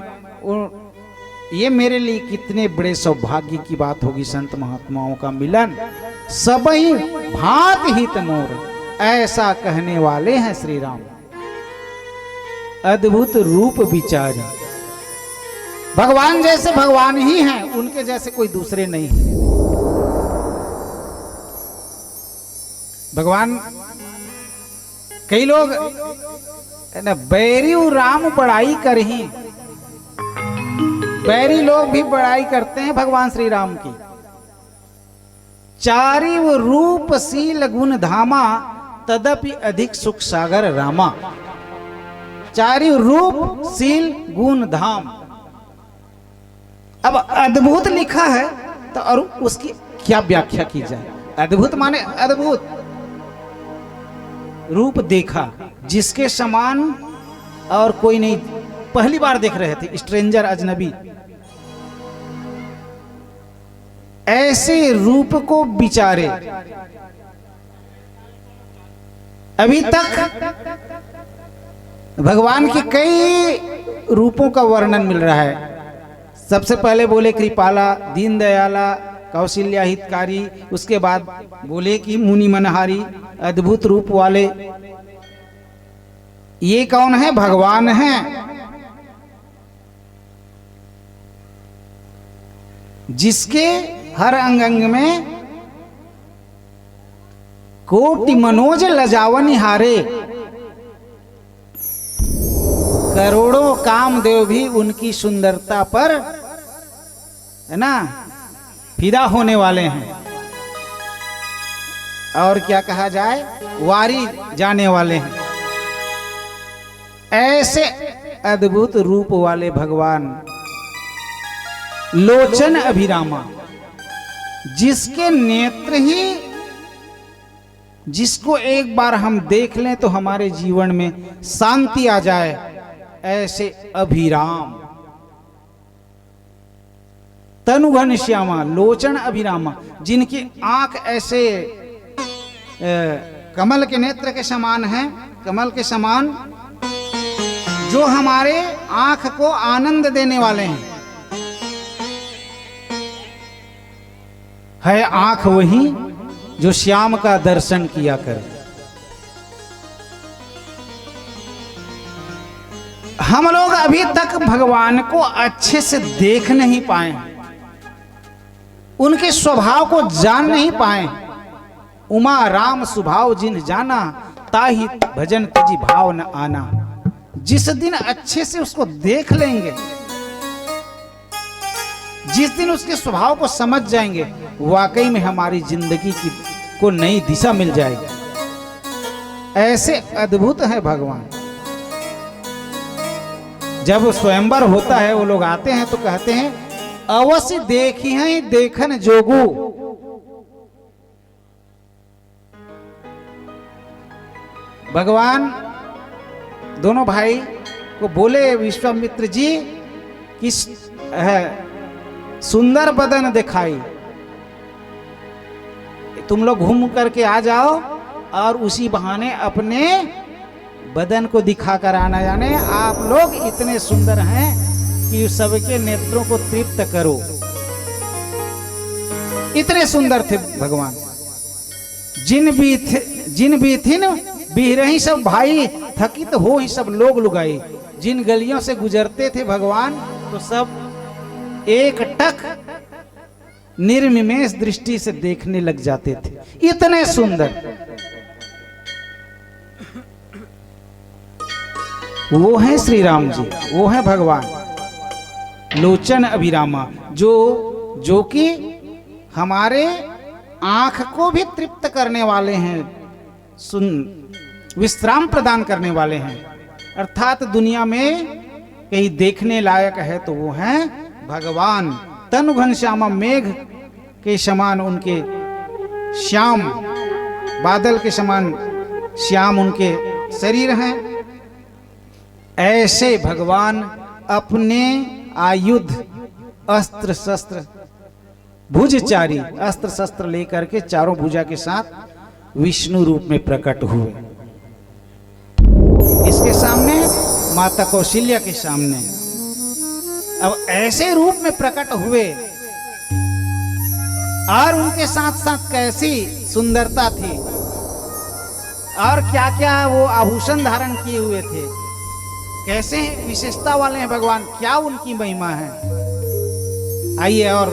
ये मेरे लिए कितने बड़े सौभाग्य की बात होगी, संत महात्माओं का मिलन। सब ही भांति हित मोर, ऐसा कहने वाले हैं श्री राम। अद्भुत रूप विचारी, भगवान जैसे भगवान ही हैं, उनके जैसे कोई दूसरे नहीं है। भगवान, कई लोग ना बैरी राम बड़ाई कर ही, बैरी लोग भी बड़ाई करते हैं भगवान श्री राम की। चारिव रूप शील गुण धामा, तदपि अधिक सुख सागर रामा। चारिव रूप शील गुण धाम। अब अद्भुत लिखा है तो और उसकी क्या व्याख्या की जाए? अद्भुत माने अद्भुत रूप देखा, जिसके समान और कोई नहीं। पहली बार देख रहे थे, स्ट्रेंजर, अजनबी। ऐसे रूप को विचारे। अभी तक भगवान के कई रूपों का वर्णन मिल रहा है। सबसे पहले बोले कृपाला, दीन दयाला, कौशल्या हितकारी। उसके बाद बोले कि मुनि मनहारी, अद्भुत रूप वाले। ये कौन है? भगवान हैं, जिसके हर अंग अंग में कोटि मनोज लजावनी हारे। करोड़ों कामदेव भी उनकी सुंदरता पर, है ना, फिदा होने वाले हैं। और क्या कहा जाए, वारी जाने वाले हैं। ऐसे अद्भुत रूप वाले भगवान, लोचन अभिरामा, जिसके नेत्र ही, जिसको एक बार हम देख लें तो हमारे जीवन में शांति आ जाए, ऐसे अभिराम। तनु घनश्यामा, लोचन अभिरामा, जिनकी आंख ऐसे कमल के नेत्र के समान है, कमल के समान, जो हमारे आंख को आनंद देने वाले हैं। है आंख वही जो श्याम का दर्शन किया करे। हम लोग अभी तक भगवान को अच्छे से देख नहीं पाए, उनके स्वभाव को जान नहीं पाए। उमा राम स्वभाव जिन जाना, ताहि भजन तजी भाव न आना। जिस दिन अच्छे से उसको देख लेंगे, जिस दिन उसके स्वभाव को समझ जाएंगे, वाकई में हमारी जिंदगी की को नई दिशा मिल जाएगी। ऐसे अद्भुत है भगवान। जब स्वयंवर होता है, वो लोग आते हैं तो कहते हैं अवश्य देखी है देखन जोगू। भगवान दोनों भाई को बोले विश्वामित्र जी कि सुंदर बदन दिखाई, तुम लोग घूम करके आ जाओ और उसी बहाने अपने बदन को दिखा कर आना। जाने आप लोग इतने सुंदर हैं कि सबके नेत्रों को तृप्त करो। इतने सुंदर थे भगवान। जिन भी थी न बिहरही सब भाई, थकित हो ही सब लोग लुगाई। जिन गलियों से गुजरते थे भगवान तो सब एक टक निर्विमेष दृष्टि से देखने लग जाते थे, इतने सुंदर। वो है श्री राम जी, वो है भगवान लोचन अभिरामा, जो कि हमारे आंख को भी तृप्त करने वाले हैं, विश्राम प्रदान करने वाले हैं। अर्थात दुनिया में कहीं देखने लायक है तो वो है भगवान। तनु घनश्यामा, मेघ के समान उनके श्याम, बादल के समान श्याम उनके शरीर हैं। ऐसे भगवान अपने आयुध अस्त्र शस्त्र भुजचारी अस्त्र शस्त्र लेकर के चारों भुजा के साथ विष्णु रूप में प्रकट हुए। इसके सामने माता कौशल्या के सामने अब ऐसे रूप में प्रकट हुए और उनके साथ साथ कैसी सुंदरता थी और क्या क्या वो आभूषण धारण किए हुए थे, कैसे विशेषता वाले हैं भगवान, क्या उनकी महिमा है। आइए और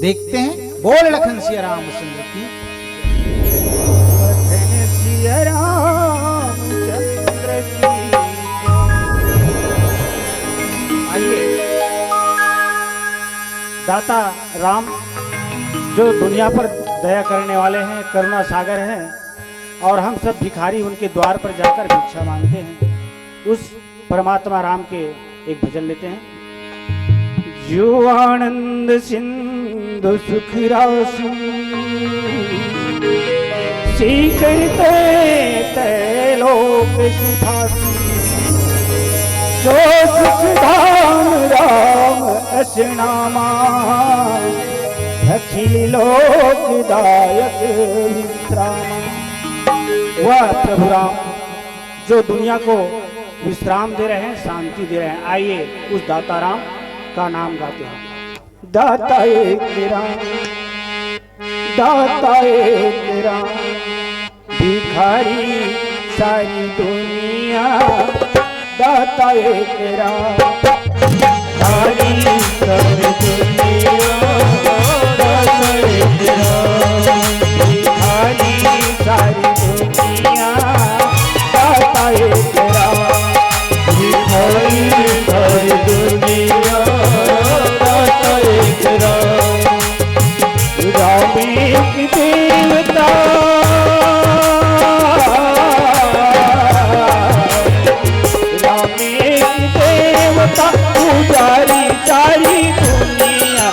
देखते हैं। बोल लखन सिया रामचंद्र की। सिया रामचंद्र की। आइए, दाता राम जो दुनिया पर दया करने वाले हैं, करुणा सागर हैं, और हम सब भिखारी उनके द्वार पर जाकर भिक्षा मांगते हैं। उस परमात्मा राम के एक भजन लेते हैं। जो आनंद सिंधु सुख राशि सीकरते तैलोक सुधासी, जो सुख धाम राम असनामा, अखिल लोकदायक विश्राम। वह प्रभु राम जो दुनिया को विश्राम दे रहे हैं, शांति दे रहे हैं। आइए उस दाता राम का नाम गाते हैं। दाता एक राम, दाता एक राम, भिखारी सारी दुनिया। दाता एक राम, भिखारी सारी दुनिया। दाता एक राम, भिखारी सारी दुनिया। दाता एक राम, भिखारी सारी दुनिया। दाता एक राम, राम एक देवता। राम एक देवता, पुजारी सारी दुनिया।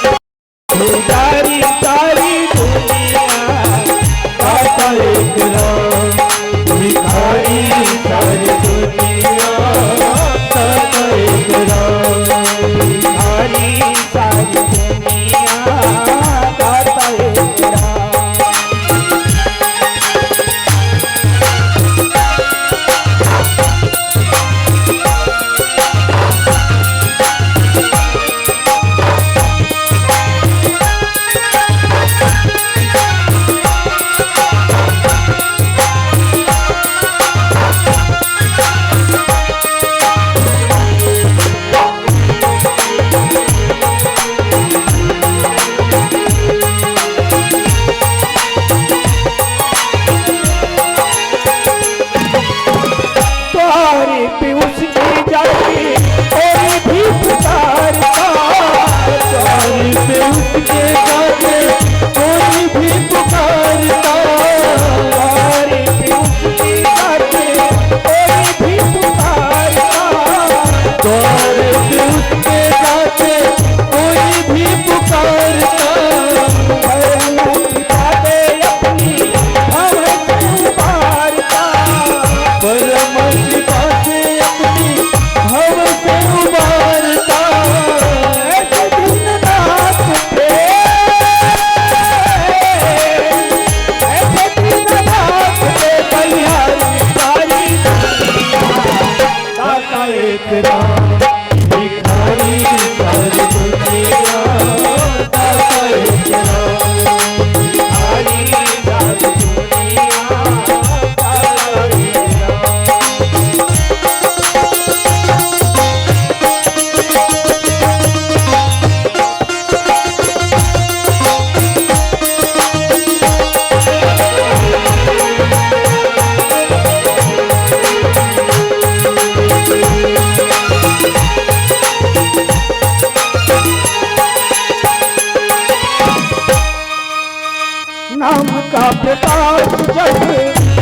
नाम का प्रकाश जब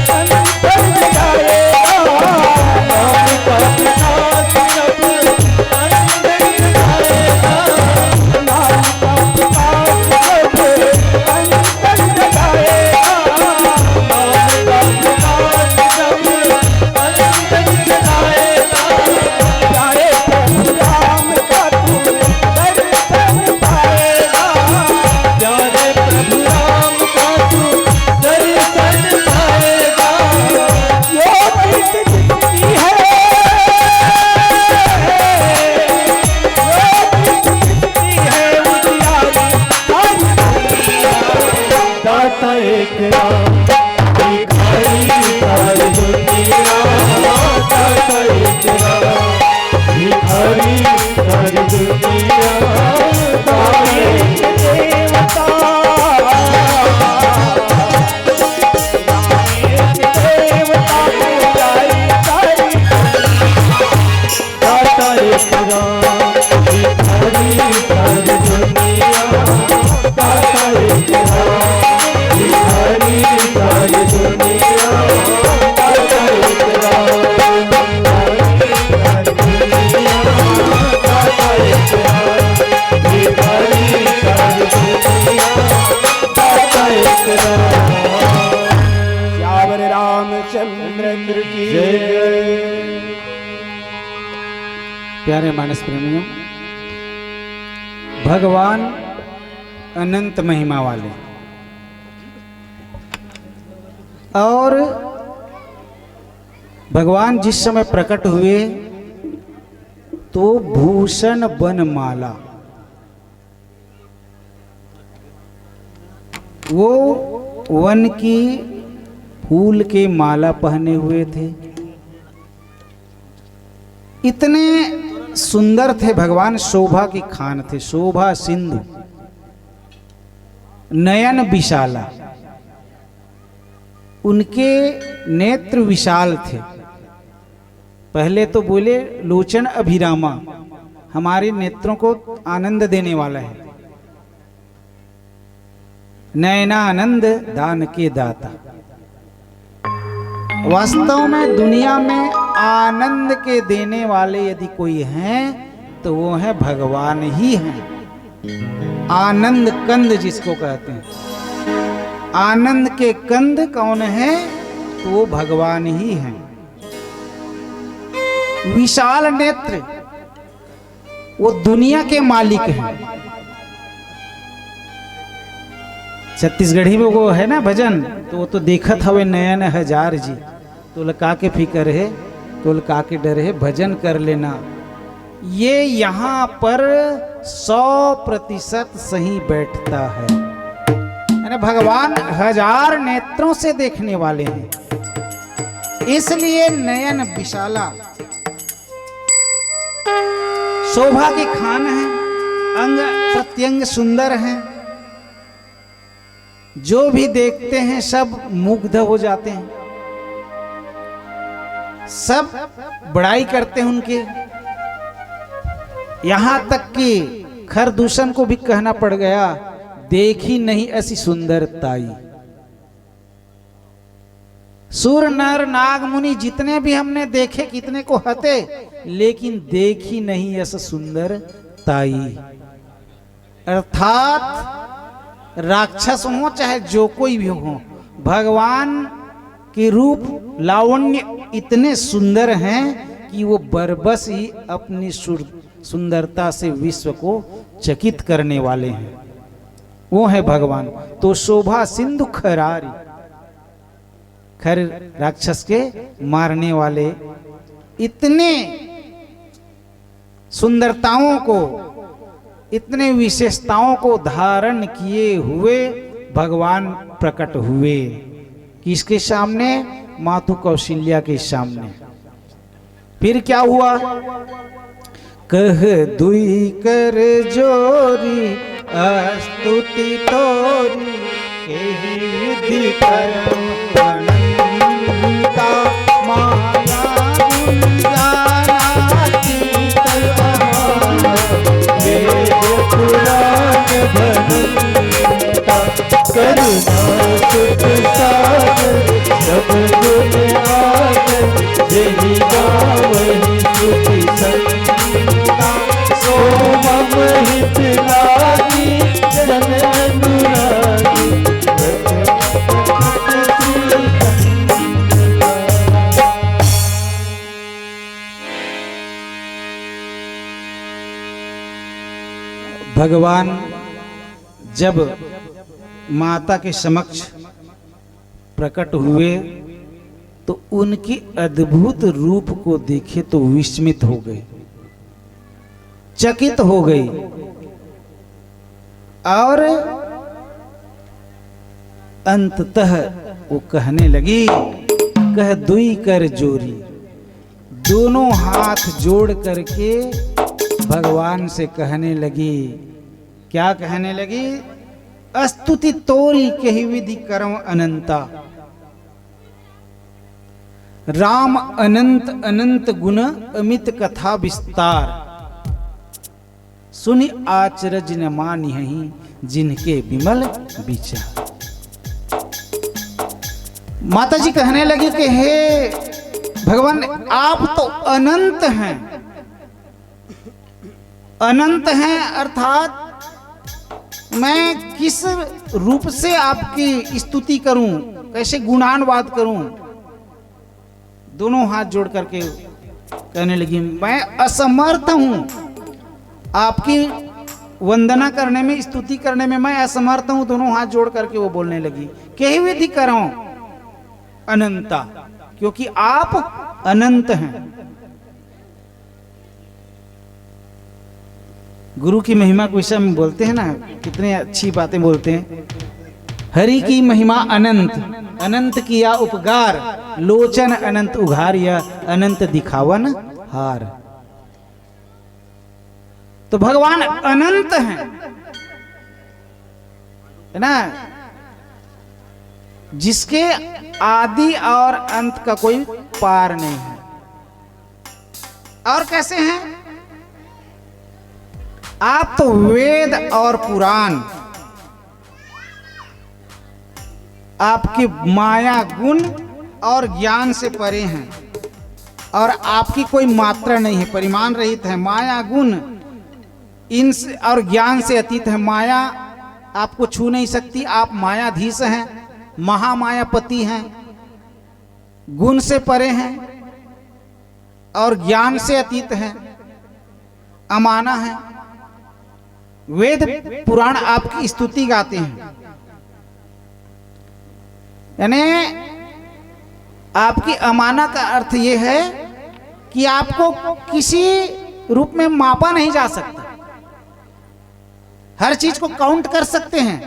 अंतर जगाएगा, नाम का प्रकाश जब अंतर जगाएगा, नाम का प्रकाश जब अंतर जगाएगा, नाम का प्रकाश जब अंतर जगाएगा, प्यारे प्रभु राम का तू दर्शन पाएगा, प्यारे प्रभु राम का तू दर्शन पाएगा। यो प्रीत जिसकी है, यो प्रीत जिसकी है उजियारी सारी दुनिया। दाता एक राम भिखारी सारी दुनिया, दाता एक राम भिखारी सारी दुनिया, दाता एक देवता, देवता पुजारी सारी दाता एक राम भिखारी सारी दुनिया, दाता एक राम भिखारी सारी दुनिया, दाता एक राम भिखारी सारी दुनिया, दाता एक राम। श्यावर रामचंद्र की जय। प्यारे मानस प्रेमियों, भगवान अनंत महिमा वाले और भगवान जिस समय प्रकट हुए तो भूषण बनमाला, वो वन की फूल के माला पहने हुए थे। इतने सुंदर थे भगवान, शोभा की खान थे, शोभा सिंधु, नयन विशाला, उनके नेत्र विशाल थे। पहले तो बोले लोचन अभिरामा, हमारे नेत्रों को आनंद देने वाला है, नयनानंद दान के दाता। वास्तव में दुनिया में आनंद के देने वाले यदि कोई हैं तो वो है भगवान ही हैं। आनंद कंद जिसको कहते हैं, आनंद के कंद कौन है तो वो भगवान ही हैं। विशाल नेत्र, वो दुनिया के मालिक हैं। छत्तीसगढ़ी में वो है ना भजन, तो वो तो देखत हवे नयन हजार जी, तो लका के फिकर है, तो लका के डर है, भजन कर लेना। ये यहाँ पर 100% सही बैठता है। यानी भगवान हजार नेत्रों से देखने वाले हैं, इसलिए नयन विशाला, शोभा की खान है, अंग प्रत्यंग सुंदर हैं, जो भी देखते हैं सब मुग्ध हो जाते हैं, सब बड़ाई करते हैं उनके। यहां तक कि खरदूषण को भी कहना पड़ गया, देखी नहीं ऐसी सुंदरताई। सूर नर नाग मुनि जितने भी हमने देखे, कितने को हते, लेकिन देखी नहीं ऐसा सुंदरताई। अर्थात राक्षस हो चाहे जो कोई भी हो, भगवान के रूप लावण्य इतने सुंदर हैं कि वो बरबस ही अपनी सुंदरता से विश्व को चकित करने वाले हैं। वो है भगवान। तो शोभा सिंधु खरारी, खर राक्षस के मारने वाले, इतने सुंदरताओं को, इतने विशेषताओं को धारण किए हुए भगवान प्रकट हुए। किसके सामने? मातु कौशल्या के सामने। फिर क्या हुआ? कह दुई कर जोरी स्तुति तोरी, केहि विधि परम अनंता, माया गुंजाना शीतल आनंद, वेद पुराण भगवंता, करुणा भगवान जब माता के समक्ष प्रकट हुए तो उनके अद्भुत रूप को देखे तो विस्मित हो गए, चकित हो गई और अंततः वो कहने लगी, कह दुई कर जोरी, दोनों हाथ जोड़ करके भगवान से कहने लगी। क्या कहने लगी? स्तुति तोरी कही विधि करम अनंता, राम अनंत अनंत गुण अमित कथा विस्तार, सुनि आचरज न मानिहि जिनके विमल विचार। माता जी कहने लगी कि हे भगवान, आप तो अनंत हैं, अनंत हैं अर्थात मैं किस रूप से आपकी स्तुति करूं, कैसे गुणानुवाद करूं। दोनों हाथ जोड़ करके कहने लगी, मैं असमर्थ हूं, आपकी वंदना करने में, स्तुति करने में मैं असमर्थ हूं। दोनों हाथ जोड़ करके वो बोलने लगी, कही विधि करो अनंता, क्योंकि आप अनंत हैं। गुरु की महिमा को विषय में बोलते हैं ना, कितने अच्छी बातें बोलते हैं। हरि की महिमा अनंत, अनंत किया उपकार, लोचन अनंत उघार, या अनंत दिखावन हार। तो भगवान अनंत हैं, है ना, जिसके आदि और अंत का कोई पार नहीं है। और कैसे हैं आप? तो वेद और पुराण आपकी माया गुण और ज्ञान से परे हैं, और आपकी कोई मात्रा नहीं है, परिमाण रहित है। माया गुण इनसे और ज्ञान से अतीत है। माया आपको छू नहीं सकती, आप मायाधीश हैं, महामायापति हैं, गुण से परे हैं और ज्ञान से अतीत हैं, अमाना है। वेद पुराण आपकी स्तुति गाते हैं, यानी आपकी अमाना का अर्थ यह है कि आपको किसी रूप में मापा नहीं जा सकता। हर चीज को काउंट कर सकते हैं,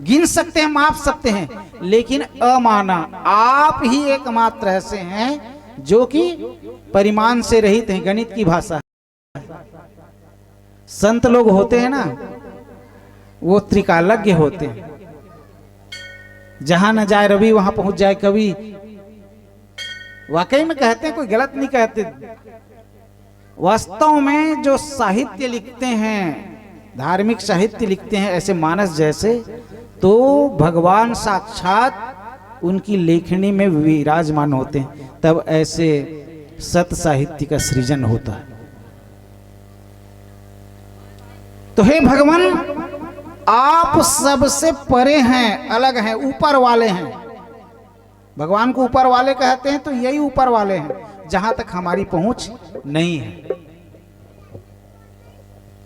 गिन सकते हैं, माप सकते हैं, लेकिन अमाना, आप ही एकमात्र ऐसे हैं जो कि परिमाण से रहित हैं। गणित की भाषा, संत लोग होते हैं ना, वो त्रिकालज्ञ होते हैं। जहां न जाए रवि वहां पहुंच जाए कवि। वाकई में कहते हैं, कोई गलत नहीं कहते। वास्तव में जो साहित्य लिखते हैं, धार्मिक साहित्य लिखते हैं ऐसे मानस जैसे, तो भगवान साक्षात उनकी लेखनी में विराजमान होते हैं, तब ऐसे सत साहित्य का सृजन होता है। तो हे भगवान, आप सबसे परे हैं, अलग हैं, ऊपर वाले हैं। भगवान को ऊपर वाले कहते हैं तो यही ऊपर वाले हैं, जहां तक हमारी पहुंच नहीं है।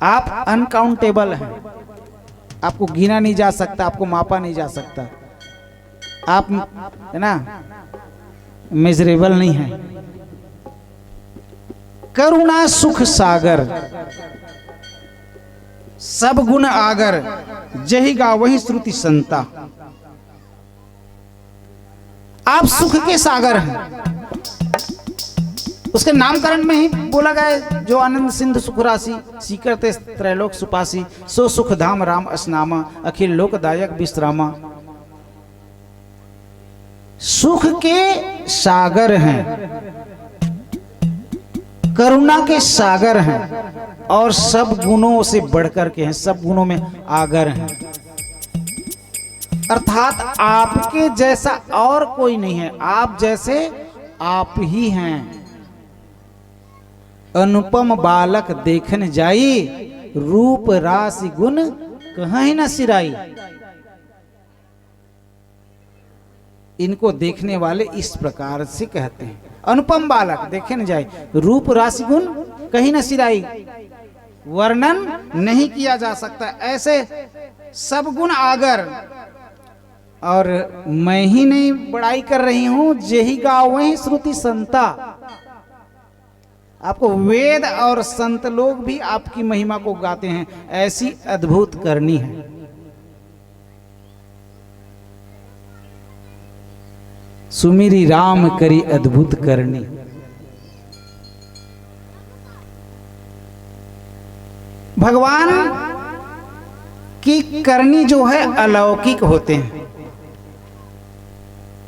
आप अनकाउंटेबल हैं, आपको गिना नहीं जा सकता, आपको मापा नहीं जा सकता। आप, है ना, मेजरेबल नहीं है। करुणा सुख सागर, सब गुण आगर, जही गा वही श्रुति संता। आप सुख के सागर हैं, उसके नामकरण में ही बोला गया, जो आनंद सिंधु सुख राशि, सीकरते त्रैलोक सुपासी, सो सुख धाम राम असनामा, अखिल लोकदायक विश्रामा। सुख के सागर हैं, करुणा के सागर हैं, और सब गुणों से बढ़कर के हैं, सब गुणों में आगर हैं। अर्थात आपके जैसा और कोई नहीं है, आप जैसे आप ही हैं। अनुपम बालक देखन जाई, रूप राशि गुण कहीं न सिराई। इनको देखने वाले इस प्रकार से कहते हैं, अनुपम बालक देखे न जाए, रूप राशि गुण कहीं न सिराई। वर्णन नहीं किया जा सकता। ऐसे सब गुण आगर, और मैं ही नहीं बड़ाई कर रही हूं, जेहि गाओ वही श्रुति संता। आपको वेद और संत लोग भी आपकी महिमा को गाते हैं, ऐसी अद्भुत करनी है। सुमिरी राम करी अद्भुत करनी। भगवान की करनी जो है अलौकिक होते हैं।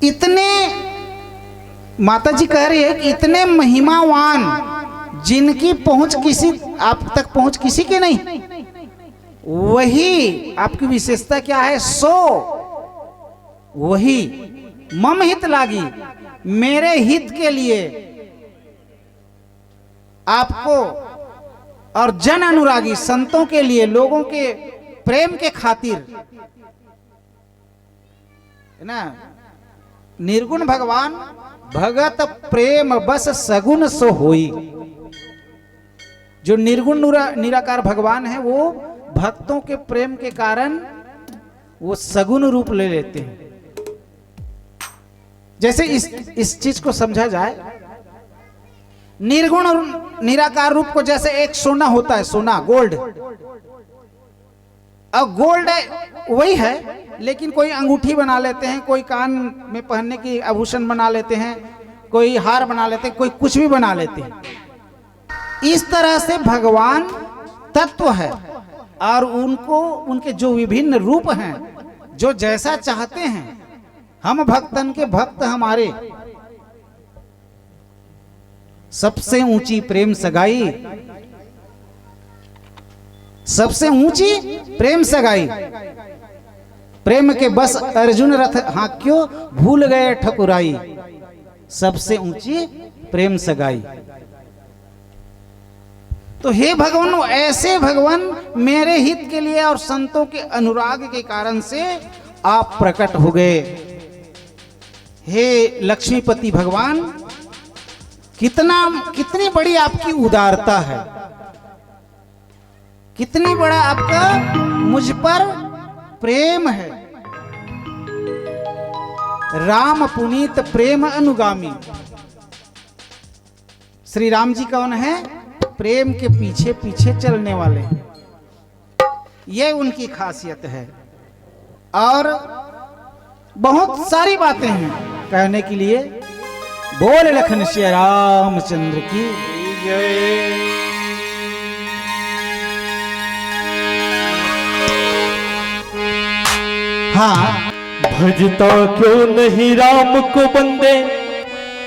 इतने, माता जी कह रही है कि इतने महिमावान, जिनकी पहुंच किसी, आप तक पहुंच किसी की नहीं, वही आपकी विशेषता क्या है? सो वही मम हित लागी, मेरे हित के लिए आपको, और जन अनुरागी, संतों के लिए, लोगों के प्रेम के खातिर, है ना। निर्गुण भगवान भगत प्रेम बस सगुन सो होई। जो निर्गुण निराकार भगवान है वो भक्तों के प्रेम के कारण वो सगुन रूप ले लेते हैं। जैसे इस चीज को समझा जाए, निर्गुण और निराकार रूप को जैसे एक सोना होता है, सोना गोल्ड, अब गोल्ड वही है, लेकिन कोई अंगूठी बना लेते हैं, कोई कान में पहनने की आभूषण बना लेते हैं, कोई हार बना लेते हैं, कोई कुछ भी बना लेते हैं। इस तरह से भगवान तत्व है, और उनको उनके जो विभिन्न रूप हैं, जो जैसा चाहते हैं, हम भक्तन के भक्त हमारे। सबसे ऊंची प्रेम सगाई, सबसे ऊंची प्रेम सगाई, प्रेम के बस अर्जुन रथ, हाँ क्यों भूल गए ठकुराई। सबसे ऊंची प्रेम सगाई। तो हे भगवान, ऐसे भगवान मेरे हित के लिए और संतों के अनुराग के कारण से आप प्रकट हो गए। हे लक्ष्मीपति भगवान, कितनी बड़ी आपकी उदारता है, कितनी बड़ा आपका मुझ पर प्रेम है। राम पुनीत प्रेम अनुगामी। श्री राम जी कौन है? प्रेम के पीछे पीछे चलने वाले हैं, ये उनकी खासियत है। और बहुत सारी बातें हैं कहने के लिए। बोल लखन श्री रामचंद्र की जय। हाँ, भजता क्यों नहीं राम को बंदे,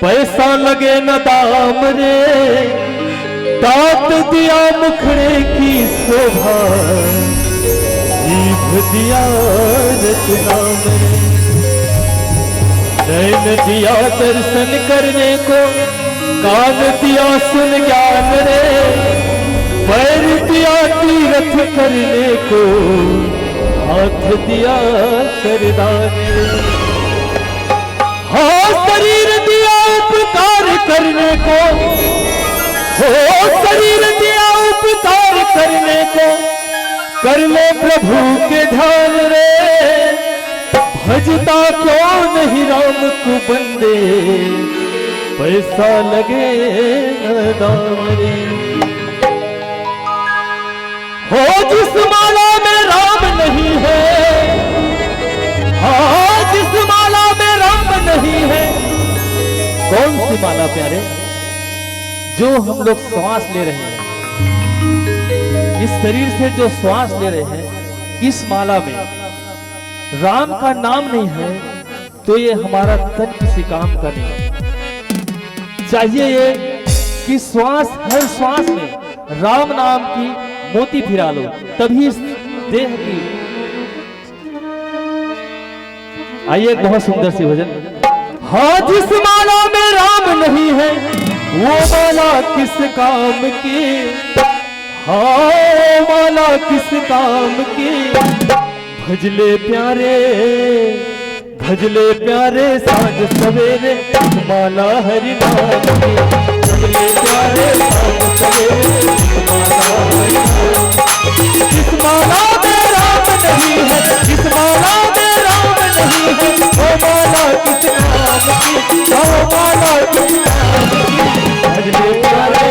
पैसा लगे न दाम रे। दांत दिया मुखड़े की शोभा, जीभ दिया रतनाम रे। नैन दिया दर्शन करने को, कान दिया सुन ज्ञान रे। पैर दिया तीरथ करने को, हाथ दिया करदान रे। हाँ, शरीर दिया उपकार करने को, हो शरीर दिया उपकार करने को। कर ले प्रभु के ध्यान रे। भजता क्यों नहीं राम को बंदे, पैसा लगे न दाम रे। हो जिस माला में राम नहीं है, हाँ जिस माला में राम नहीं है। कौन सी माला प्यारे? जो हम लोग श्वास ले रहे हैं, इस शरीर से जो श्वास ले रहे हैं, इस माला में राम का नाम नहीं है, तो ये हमारा तन किसी काम का नहीं है। चाहिए ये कि श्वास, हर श्वास में राम नाम की मोती फिरा लो, तभी इस देह की। आइए एक बहुत सुंदर सी भजन। हाँ, जिस माला में राम नहीं है, वो माला किस काम की। हाँ, माला किस काम की। भजले प्यारे भजले प्यारे साँझ सवेरे माला हरि नाम की, भजले प्यारे साँझ सवेरे माला हरि नाम। इस माला में राम नहीं है, इस माला में राम नहीं है, वो माला किस नाम की, वो माला किस नाम की। भजले प्यारे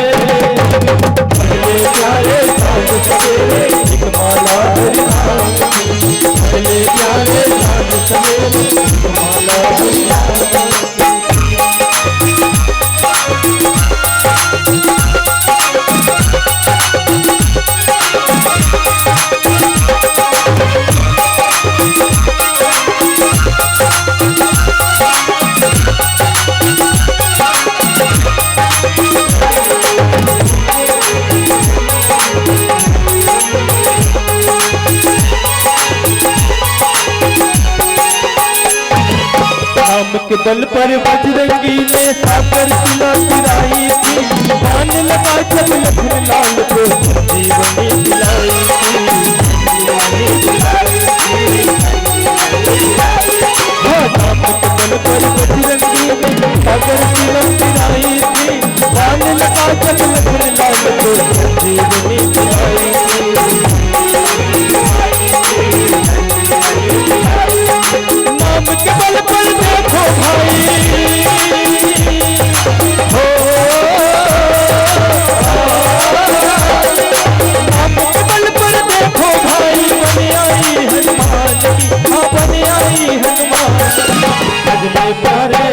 साँझ सवेरे एक माला हरि नाम की, भजले प्यारे साँझ सवेरे एक माला हरि नाम की। के दल पर बजरंगी ने साकर किला गिराई थी, मान लगा जब लखन लाल को जीवनी दिलाई थी, जीवनी दिलाई थी। हाँ, नाम के दल पर बजरंगी ने साकर किला गिराई थी, मान लगा जब लखन लाल को जीवनी दिलाई थी। नाम के बल पर देखो भाई, हो नाम के बल पर देखो भाई, बन आई हनुमान की, हाँ बन आई हनुमान की। भजले प्यारे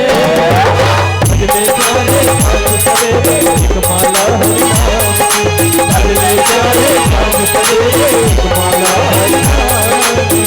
साँझ सवेरे एक माला हरि नाम की, भजले प्यारे साँझ सवेरे एक माला हरि नाम की।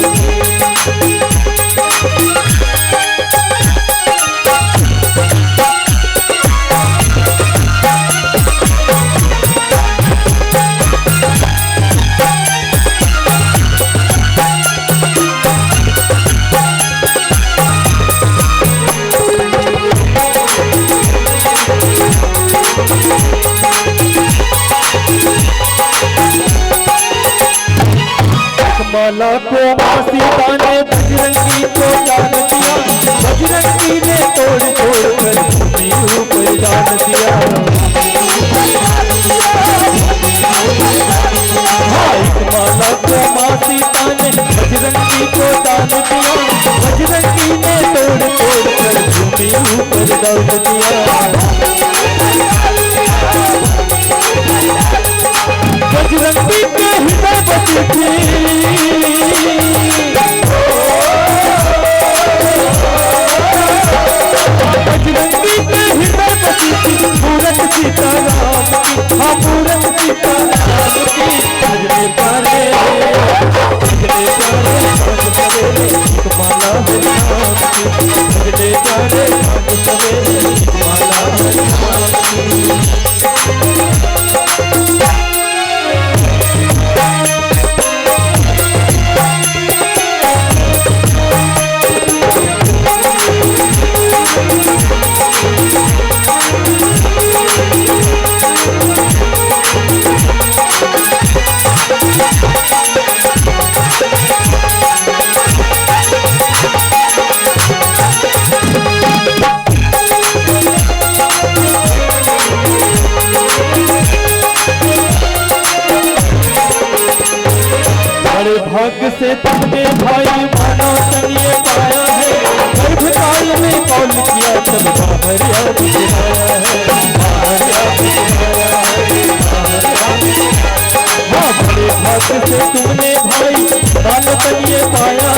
माला को सीता ने बजरंगी को जान दिया, बजरंगी ने तोड़ तोड़ कर भूमि ऊपर जान दिया। हाँ, इस माला को सीता ने बजरंगी को जान दिया, बजरंगी ने तोड़ तोड़ कर भूमि ऊपर जान दिया। बजरंगी के हृदय बसी थी, बजरंगी के हृदय बसी थी मूरत सीताराम की, हाँ मूरत सीताराम की। भजले प्यारे साँझ सवेरे एक माला हरि नाम की, भजले प्यारे साँझ सवेरे एक माला हरि नाम की। भाग्य से तुमने भाई मानो तनिए पाया है, गर्भकाल में कौन किया तब बाहर याद दिलाया है, बाहर याद दिलाया है। हाँ, बड़े भाग्य से तुमने भाई मानो तनिए पाया